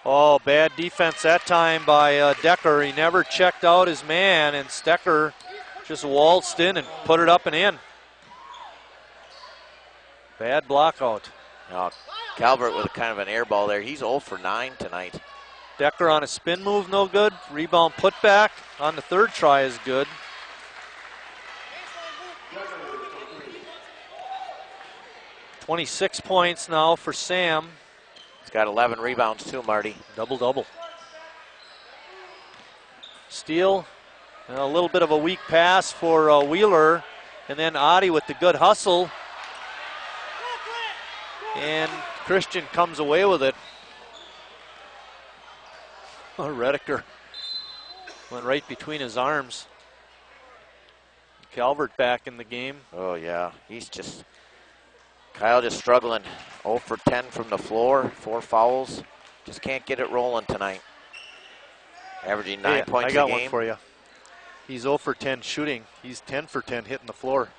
Oh, bad defense that time by Decker. He never checked out his man, and Stecker just waltzed in and put it up and in. Bad block out. Oh, Calvert with kind of an air ball there. He's 0 for 9 tonight. Decker on a spin move, no good. Rebound put back on the third try is good. .26 points now for Sam. He's got 11 rebounds too, Marty. Double-double. Steele, a little bit of a weak pass for Wheeler, and then Adi with the good hustle. And Christian comes away with it. Oh, Redeker went right between his arms. Calvert back in the game. Oh, yeah. He's just... Kyle just struggling. 0 for 10 from the floor. 4 fouls. Just can't get it rolling tonight. Averaging 9 points a game. I got one for you. He's 0 for 10 shooting. He's 10 for 10 hitting the floor.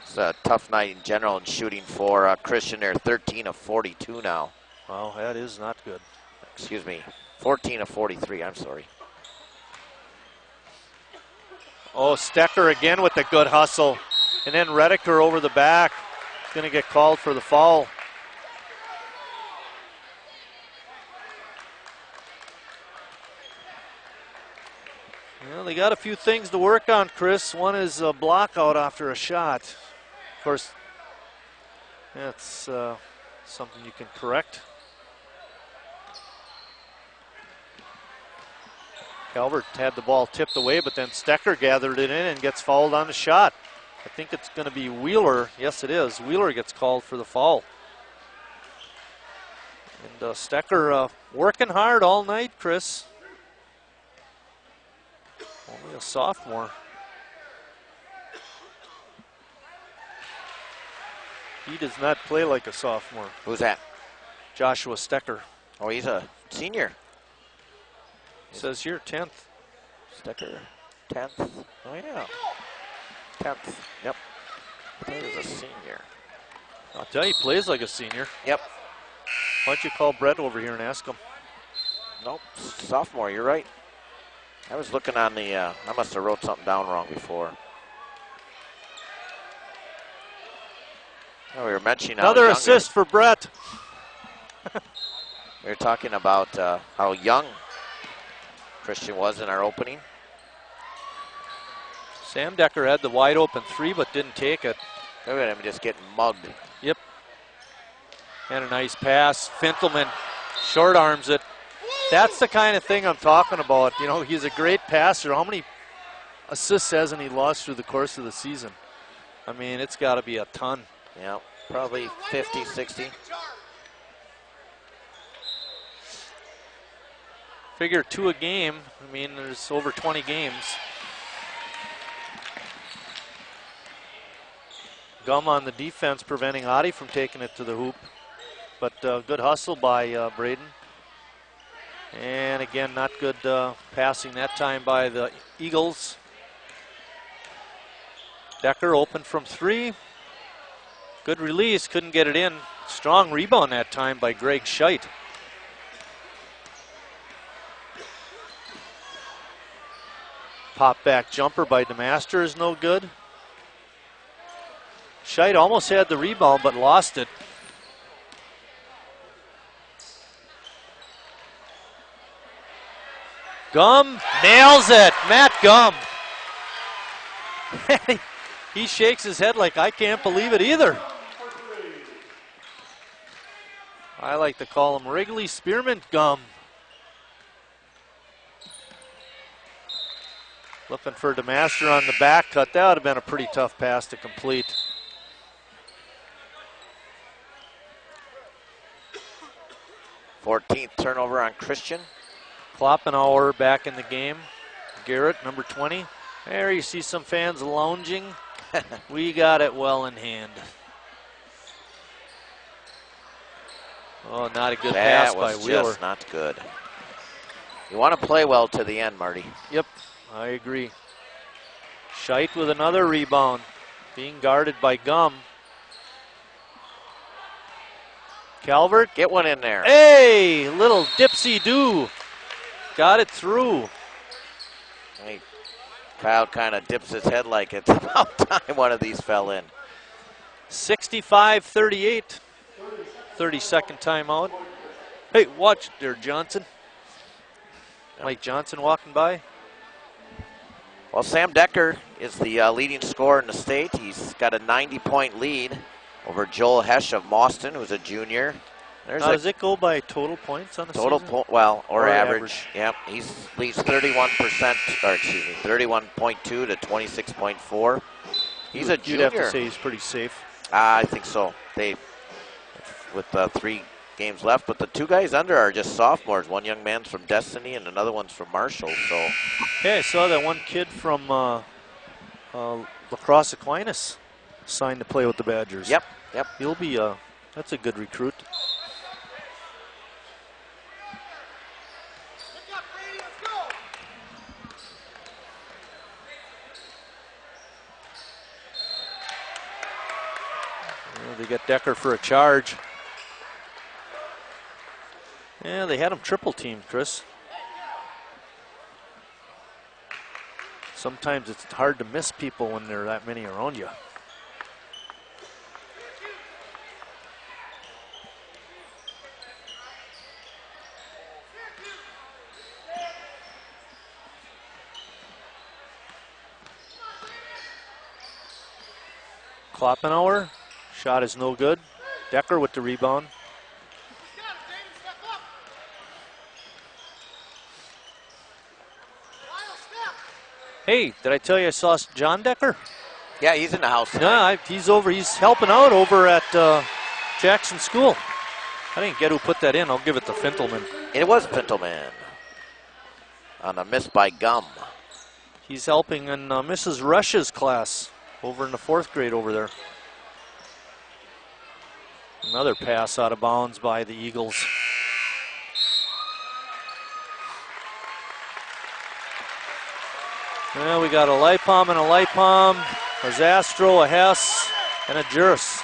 It's a tough night in general in shooting for Christian. They're 13 of 42 now. Wow, that is not good. Excuse me, 14 of 43, I'm sorry. Oh, Stecker again with the good hustle. And then Redeker over the back. He's going to get called for the foul. Well, they got a few things to work on, Chris. One is a block out after a shot. Of course, that's something you can correct. Calvert had the ball tipped away, but then Stecker gathered it in and gets fouled on the shot. I think it's going to be Wheeler. Yes, it is. Wheeler gets called for the foul. And Stecker working hard all night, Chris. Only a sophomore. He does not play like a sophomore. Who's that? Joshua Stecker. Oh, he's a senior. Says here 10th. Stecker, 10th. Oh, yeah. 10th. Yep. He is a senior. I'll tell you, he plays like a senior. Yep. Why don't you call Brett over here and ask him? Nope, sophomore, you're right. I was looking on the, I must have wrote something down wrong before. Oh, we were mentioning another assist for Brett. We were talking about how young Christian was in our opening. Sam Decker had the wide open three, but didn't take it. Look at him just getting mugged. Yep. And a nice pass. Fintelman Short arms it. That's the kind of thing I'm talking about. You know, he's a great passer. How many assists hasn't he lost through the course of the season? I mean, it's got to be a ton. Yeah, probably 50, 60. Figure 2 a game. I mean, there's over 20 games. Gum on the defense, preventing Adi from taking it to the hoop. But good hustle by Braden. And again, not good passing that time by the Eagles. Decker open from 3. Good release, couldn't get it in. Strong rebound that time by Greg Scheit. Pop back jumper by DeMaster is no good. Scheit almost had the rebound but lost it. Gum nails it, Matt Gum. He shakes his head like, I can't believe it either. I like to call him Wrigley Spearmint Gum. Looking for DeMaster on the back cut. That would have been a pretty tough pass to complete. Fourteenth turnover on Christian. Kloppenauer back in the game. Garrett, number 20. There you see some fans lounging. We got it well in hand. Oh, not a good pass by Wheeler. That was just not good. You want to play well to the end, Marty. Yep, I agree. Scheit with another rebound. Being guarded by Gum. Calvert. Get one in there. Hey, little dipsy-do. Got it through. Hey, Kyle kind of dips his head like it's about time one of these fell in. 65-38. 30-second timeout. Hey, watch there, Johnson. Mike Johnson walking by. Well, Sam Decker is the leading scorer in the state. He's got a 90-point lead over Joel Hesch of Mauston, who's a junior. Does it go by total points on the total season? Or average. Yep, he leads 31%, or excuse me, 31.2 to 26.4. He's a junior. You'd have to say he's pretty safe. I think so. With 3 games left, but the 2 guys under are just sophomores. One young man's from Destiny and another one's from Marshall. So, hey, I saw that one kid from La Crosse Aquinas signed to play with the Badgers. Yep. He'll be that's a good recruit. They get Decker for a charge. Yeah, they had him triple teamed, Chris. Sometimes it's hard to miss people when there are that many around you. Kloppenauer, shot is no good. Decker with the rebound. Hey, did I tell you I saw John Decker? Yeah, he's in the house tonight. Yeah, he's helping out over at Jackson School. I didn't get who put that in. I'll give it to Fintelman. It was Fintelman on a miss by Gum. He's helping in Mrs. Rush's class over in the 4th grade over there. Another pass out of bounds by the Eagles. Well, we got a Lipom and a Lipom, a Zastro, a Hess, and a Juris.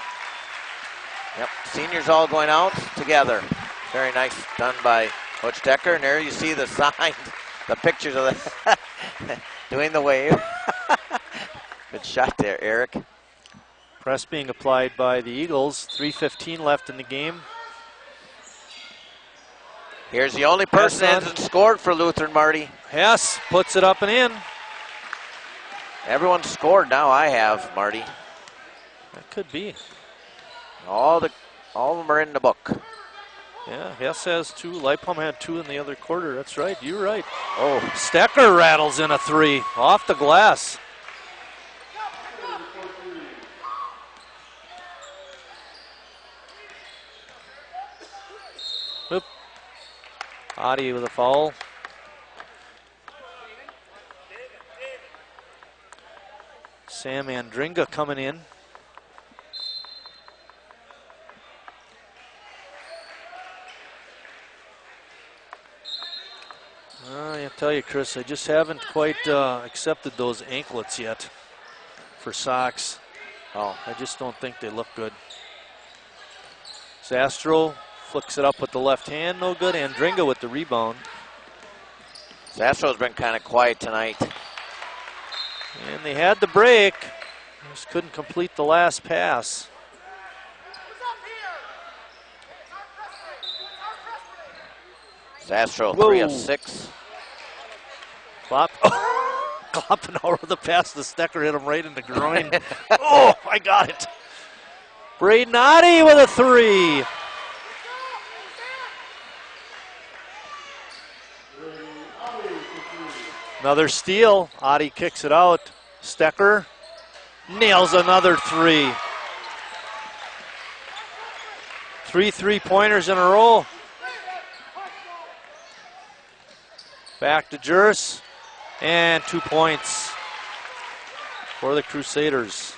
Yep, seniors all going out together. Very nice done by Coach Decker. And there you see the signs, the pictures of the doing the wave. Good shot there, Eric. Press being applied by the Eagles. 3:15 left in the game. Here's the only person that hasn't scored for Lutheran, Marty. Hess puts it up and in. Everyone's scored now. I have, Marty. That could be. All of them are in the book. Yeah, Hess has 2. Lipum had 2 in the other quarter. That's right. You're right. Oh, Stecker rattles in a 3 off the glass. Oop. Adi with a foul. Sam Andringa coming in. I tell you, Chris, I just haven't quite accepted those anklets yet for socks. Oh, I just don't think they look good. Zastro flicks it up with the left hand, no good. Andringa with the rebound. Zastro's been kind of quiet tonight. And they had the break, just couldn't complete the last pass. Zastro 3 of 6. Kloppenauer with the pass to Stecker, hit him right in the groin. Oh, I got it. Braden Adi with a 3. Another steal. Adi kicks it out. Stecker nails another 3. 3 3-pointers in a row. Back to Jers. And 2 points for the Crusaders.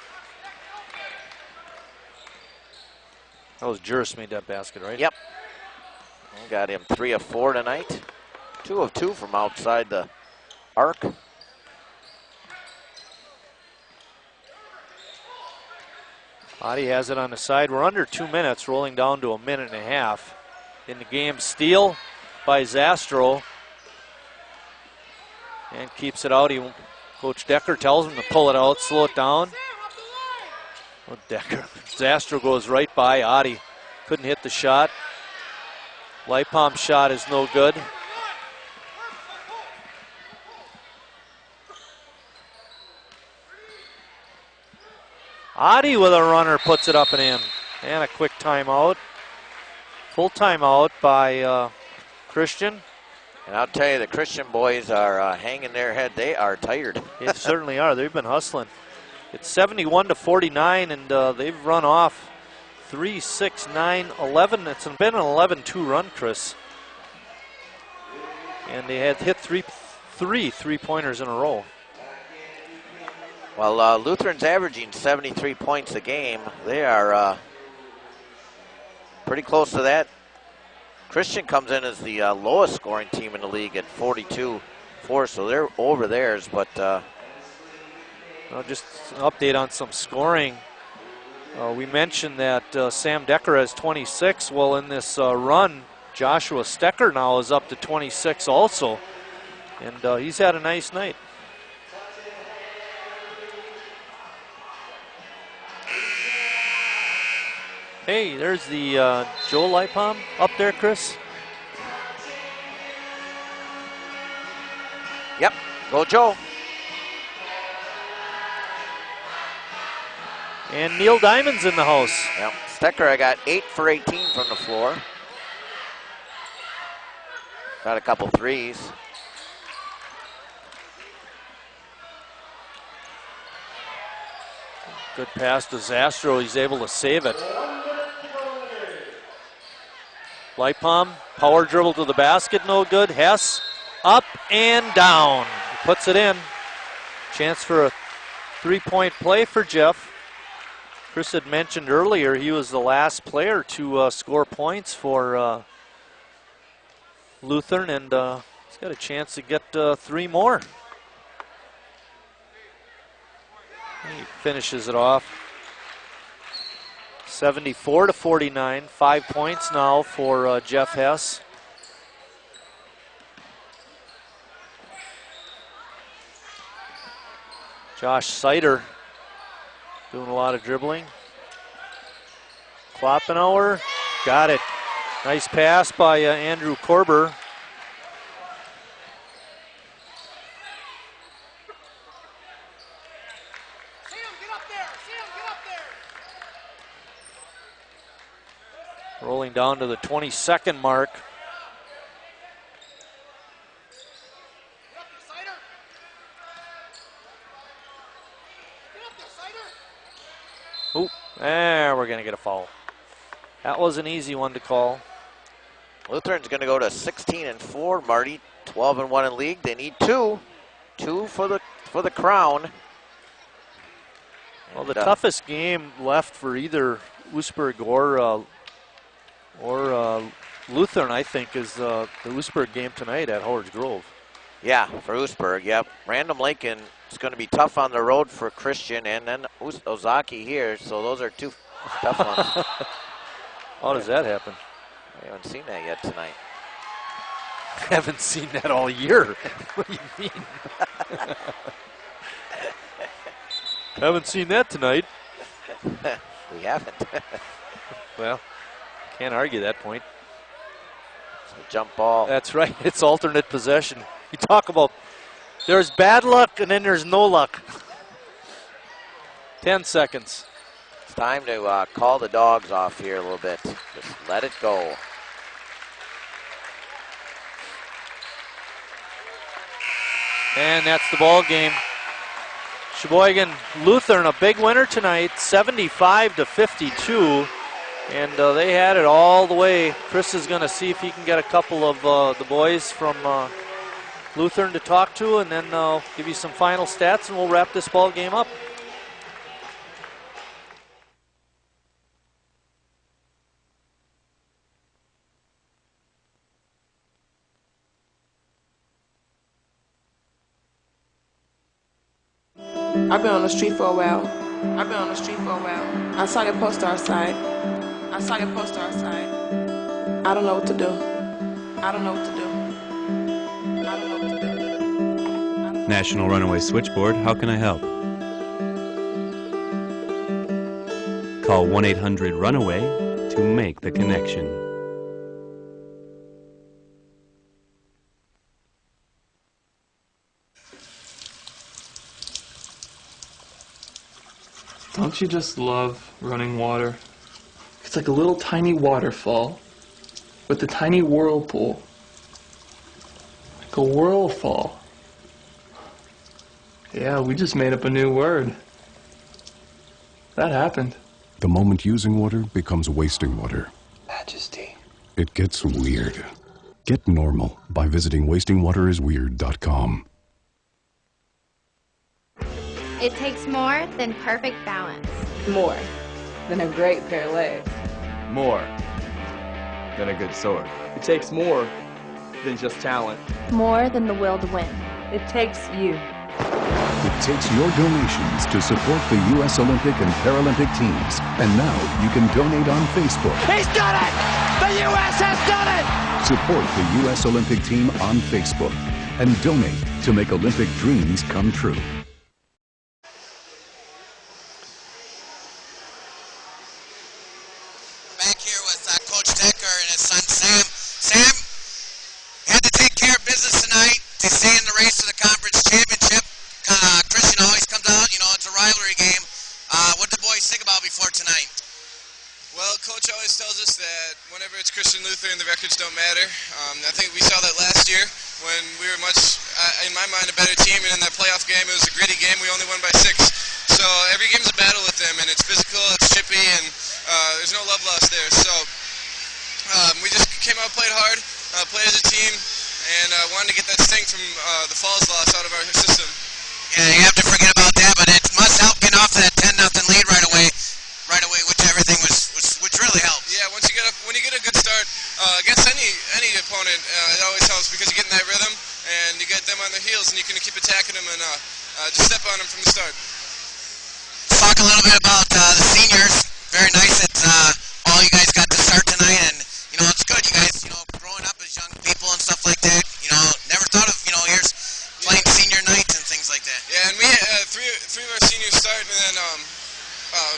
That was Jers made that basket, right? Yep. Got him 3 of 4 tonight. 2 of 2 from outside the arc. Adi has it on the side. We're under 2 minutes, rolling down to 1.5 minutes in the game. Steal by Zastro. And keeps it out. Coach Decker tells him to pull it out, slow it down. Oh, Decker. Zastro goes right by Adi. Couldn't hit the shot. Lipom's shot is no good. Adi with a runner puts it up and in. And a quick timeout. Full timeout by Christian. And I'll tell you, the Christian boys are hanging their head. They are tired. They certainly are. They've been hustling. It's 71-49, and they've run off 3, 6, 9, 11. It's been an 11-2 run, Chris. And they had hit three 3-pointers in a row. Well, Lutheran's averaging 73 points a game. They are pretty close to that. Christian comes in as the lowest scoring team in the league at 42-4, so they're over theirs. But just an update on some scoring. We mentioned that Sam Decker has 26. Well, in this run, Joshua Stecker now is up to 26 also, and he's had a nice night. Hey, there's the Joe Lipom up there, Chris. Yep, go Joe. And Neil Diamond's in the house. Yep, Stecker, I got 8 for 18 from the floor. Got a couple threes. Good pass to Zastro. He's able to save it. Lipom, power dribble to the basket, no good. Hess, up and down. He puts it in. Chance for a 3-point play for Jeff. Chris had mentioned earlier he was the last player to score points for Lutheran, and he's got a chance to get 3 more. He finishes it off. 74-49, 5 points now for Jeff Hess. Josh Sider doing a lot of dribbling. Kloppenauer, got it. Nice pass by Andrew Korber. Rolling down to the 20-second mark. Oop, there we're going to get a foul. That was an easy one to call. Lutheran's going to go to 16-4, Marty. 12-1 in league. They need two for the crown. Well, the toughest game left for either Oostburg or Lutheran, I think, is the Oostburg game tonight at Howard's Grove. Yeah, for Oostburg, yep. Random Lincoln is going to be tough on the road for Christian, and then Ozaki here, so those are two tough ones. How does that happen? I haven't seen that yet tonight. Haven't seen that all year. What do you mean? Haven't seen that tonight. We haven't. Well, can't argue that point. It's a jump ball. That's right. It's alternate possession. You talk about there's bad luck and then there's no luck. 10 seconds. It's time to call the dogs off here a little bit. Just let it go. And that's the ball game. Sheboygan Lutheran, a big winner tonight, 75-52. And they had it all the way. Chris is going to see if he can get a couple of the boys from Lutheran to talk to, and then give you some final stats, and we'll wrap this ball game up. I've been on the street for a while. I saw your poster outside. I don't know what to do. National Runaway Switchboard, how can I help? Call 1-800-RUNAWAY to make the connection. Don't you just love running water? It's like a little tiny waterfall with a tiny whirlpool. Like a whirlfall. Yeah, we just made up a new word. That happened. The moment using water becomes wasting water. Majesty. It gets weird. Get normal by visiting wastingwaterisweird.com. It takes more than perfect balance. More than a great pair of legs. More than a good sword. It takes more than just talent. More than the will to win. It takes you. It takes your donations to support the U.S. Olympic and Paralympic teams. And now you can donate on Facebook. He's done it! The U.S. has done it! Support the U.S. Olympic team on Facebook and donate to make Olympic dreams come true. Back here with Coach Decker and his son Sam. Sam had to take care of business tonight to stay in the race for the conference championship. Christian always comes out, you know, it's a rivalry game. What did the boys think about before tonight? Well, Coach always tells us that whenever it's Christian Lutheran, the records don't matter. I think we saw that last year when we were much, in my mind, a better team. And in that playoff game, it was a gritty game. We only won by 6. So every game's a battle with them, and it's physical, it's chippy, and there's no love lost there. So we just came out, played hard, played as a team, and wanted to get that sting from the Falls loss out of our system. Yeah, you have to forget about that, but it must help getting off to that 10-0 lead right away, which everything which really helps. Yeah, when you get a good start against any opponent, it always helps because you get in that rhythm and you get them on their heels and you can keep attacking them and just step on them from the start. Let's talk a little bit about the seniors. Very nice that all you guys got to start tonight, and you know it's good. You guys, you know, growing up as young people and stuff like that. You know, never thought of here's playing senior nights and things like that. Yeah, and we had three of our seniors start, and then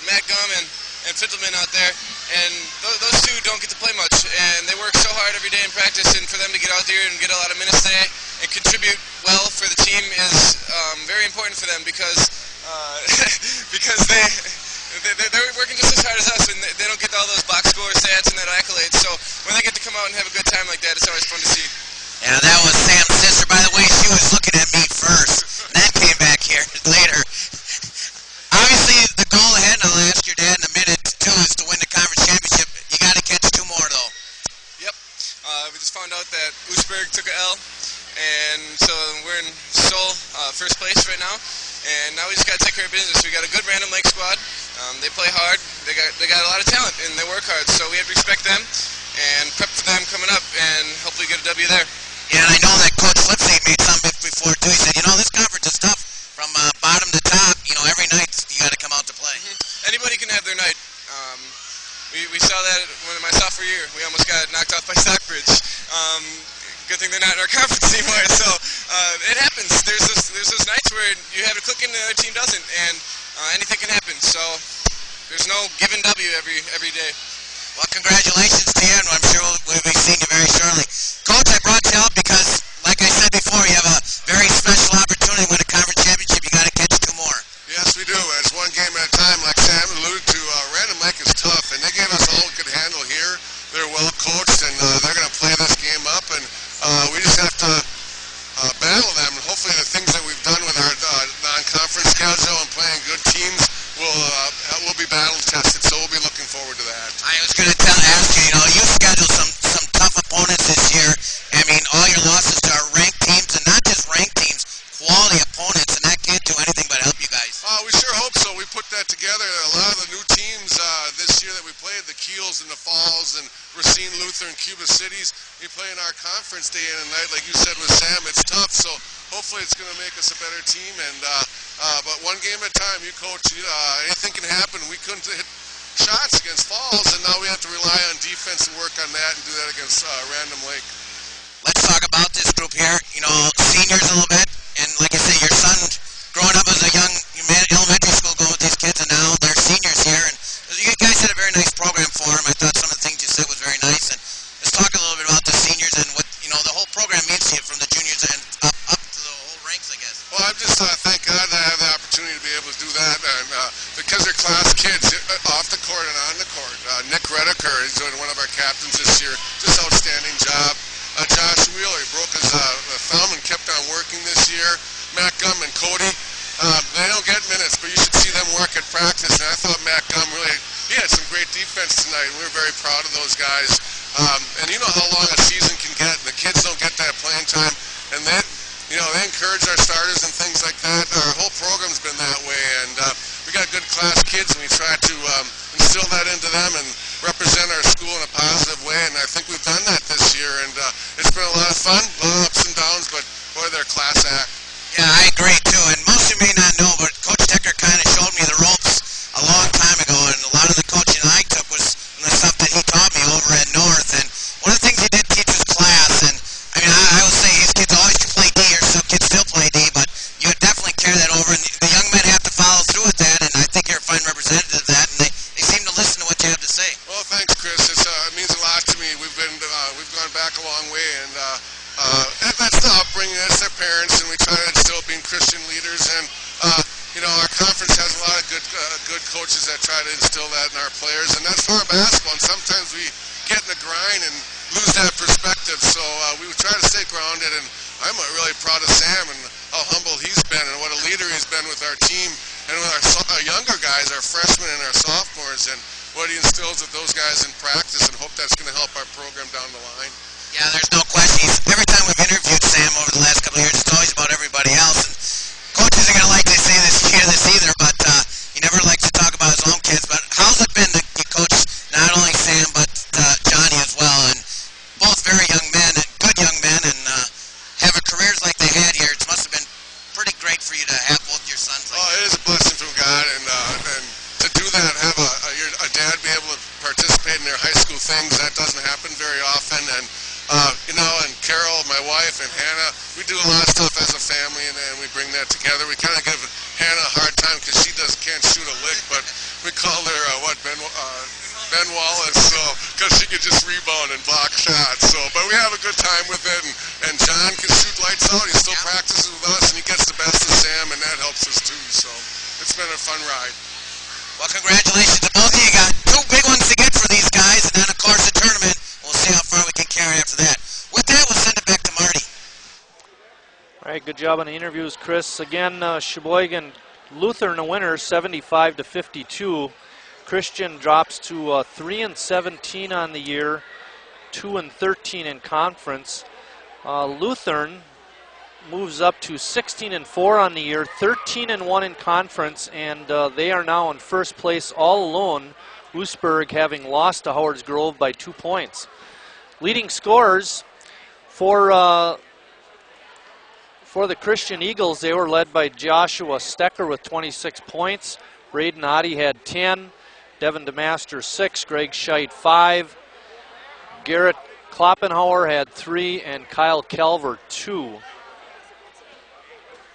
Matt Gum and Fiddleman out there, and those two don't get to play much, and they work so hard every day in practice, and for them to get out there and get a lot of minutes today and contribute well for the team is very important for them because they're working just as hard as us, and they don't get all those box score stats and that accolade. So when they get to come out and have a good time like that, it's always fun to see. Yeah, that was Sam's sister. By the way, she was looking at me first, and then came back here later. Obviously, the goal ahead, and I'll ask your dad in a minute, too, is to win the conference championship. You got to catch 2 more, though. Yep. We just found out that Oostburg took a L, and so we're in sole first place right now. And now we just got to take care of business. We got a good Random Lake squad. They play hard. They got a lot of talent, and they work hard. So we have to respect them and prep for them coming up, and hopefully get a W there. Yeah, and I know that Coach Lipsy made some before, too. He said, this conference is tough from bottom to top. Every night you got to come out to play. Anybody can have their night. We saw that in my sophomore year. We almost got knocked off by Stockbridge. Good thing they're not in our conference anymore. So it happens. There's those nights where you have it clicking and the other team doesn't, and anything can happen. So there's no given W every day. Well, congratulations to you, and I'm sure we'll be seeing you very shortly. Coach, I brought you up because, like I said before, you have a very special opportunity to win a conference championship. You got to catch 2 more. Yes, we do. It's one game at a time. Like Sam alluded to, Random Lake is tough, and they gave us all a good handle here. They're well coached, and they're going to play this game up, and we just have to battle them. And hopefully the things that we've done with our non-conference schedule and playing good teams will be battle tested, so we'll be looking forward to that. I was going to ask you, you scheduled some tough opponents this year. I mean, all your losses are ranked teams, and not just ranked teams, quality opponents, and that can't do anything but help you guys. We sure hope so. We put that together. A lot of the new teams this year that we played, the Keels and the Falls and Racine, Luther, and Cuba Cities, we play in our conference day in and night. Like you said with Sam, it's tough, so hopefully it's going to make us a better team. And but one game at a time, you coach, anything can happen. We couldn't hit shots against Falls, and now we have to rely on defense and work on that and do that against Random Lake. Let's talk about this group here, seniors a little bit, and like I said, your son growing up as a young elementary school going with these kids, and now they're seniors here, and you guys had a very nice program for them. I thought some of the things you said was very nice, and let's talk a little bit about the seniors and what, the whole program means to you from the juniors and up to the whole ranks, I guess. Well, I'm just thank God that I have the opportunity to be able to do that, and because they're class kids off the court and on the court. Nick Redeker is one of our captains this year, just outstanding job. Josh Wheeler, he broke his thumb and kept on working this year. Matt Gum and Cody, they don't get minutes, but you should see them work at practice. And I thought Matt Gum he had some great defense tonight, and we were very proud of those guys. And you know how long a season can get, and the kids don't get that playing time. And then, they encourage our starters and things like that. Our whole program's been that way, and we got good class kids, and we try to instill that into them and represent our school in a positive way, and I think we've done that this year, and it's been a lot of fun, a lot of ups and downs, but boy, they're a class act. Yeah, I agree too, and most of you may not know, but Coach Decker kind of showed me the ropes a long time ago, and a lot of the coaching I took was the stuff that he taught me over at North, and one of the things he did teach was class, and I mean, I would say his kids always can play D, or some kids still play D, but you would definitely carry that over, and the young men have to follow through with that, and I think you're a fine representative of that, and they seem to listen to what you have to say. Well, thanks, Chris. It means a lot to me. We've gone back a long way, and that's the upbringing. That's their parents, and we try to instill being Christian leaders. And our conference has a lot of good coaches that try to instill that in our players, and that's for our basketball. And sometimes we get in the grind and lose that perspective. So we try to stay grounded, and I'm really proud of Sam and how humble he's been, and what a leader he's been with our team and with our younger guys, our freshmen and our sophomores, and what he instills with those guys in practice, and hope that's going to help our program down the line. Yeah, there's no question. Every time we've interviewed Sam over the last couple of years, it's always about everybody else. And Coach isn't going to like to say this either, but he never likes to talk about his own kids. But how's it been to coach not only Sam, but Johnny as well? And both very young men, and good young men, and having careers like they had here, it must have been pretty great for you to have both your sons. It is a blessing from God, and to do that, have a dad be able to participate in their high school things, that doesn't happen very often. And and Carol, my wife, and Hannah, we do a lot of stuff as a family, and we bring that together. We kind of give Hannah a hard time because she can't shoot a lick, but we call her Ben Wallace, because she could just rebound and block shots. But we have a good time with it, and John can shoot lights out. He still practices with us, and he gets the best of Sam, and that helps us too. So it's been a fun ride. Well, congratulations to both of you. You got 2 big ones to get for these guys, and then of course the right, good job on the interviews, Chris. Again, Sheboygan Lutheran a winner, 75-52. Christian drops to 3-17 on the year, 2-13 in conference. Lutheran moves up to 16-4 on the year, 13-1 in conference, and they are now in first place all alone. Oostburg having lost to Howard's Grove by 2 points. Leading scorers for the Christian Eagles, they were led by Joshua Stecker with 26 points. Braden Oddie had 10. Devin DeMaster 6. Greg Scheit 5. Garrett Kloppenhauer had 3. And Kyle Calver 2.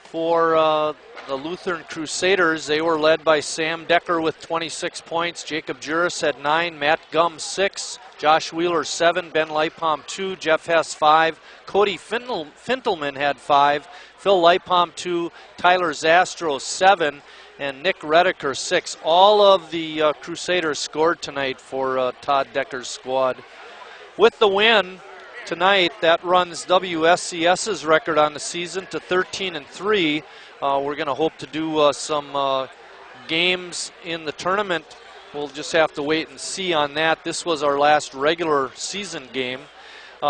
For the Lutheran Crusaders, they were led by Sam Decker with 26 points. Jacob Juris had 9. Matt Gum 6. Josh Wheeler 7. Ben Leipom 2. Jeff Hess 5. Cody Fintelman had 5. Phil Leipom 2. Tyler Zastro 7. And Nick Redeker 6. All of the Crusaders scored tonight for Todd Decker's squad. With the win tonight, that runs WSCS's record on the season to 13-3. We're going to hope to do some games in the tournament. We'll just have to wait and see on that. This was our last regular season game.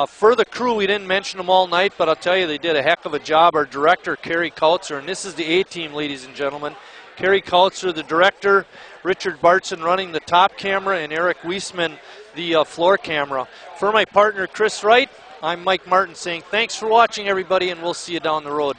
For the crew, we didn't mention them all night, but I'll tell you, they did a heck of a job. Our director, Kerry Kautzer, and this is the A-team, ladies and gentlemen. Kerry Kautzer, the director, Richard Bartson running the top camera, and Eric Wiesman, the floor camera. For my partner, Chris Wright, I'm Mike Martin saying thanks for watching, everybody, and we'll see you down the road.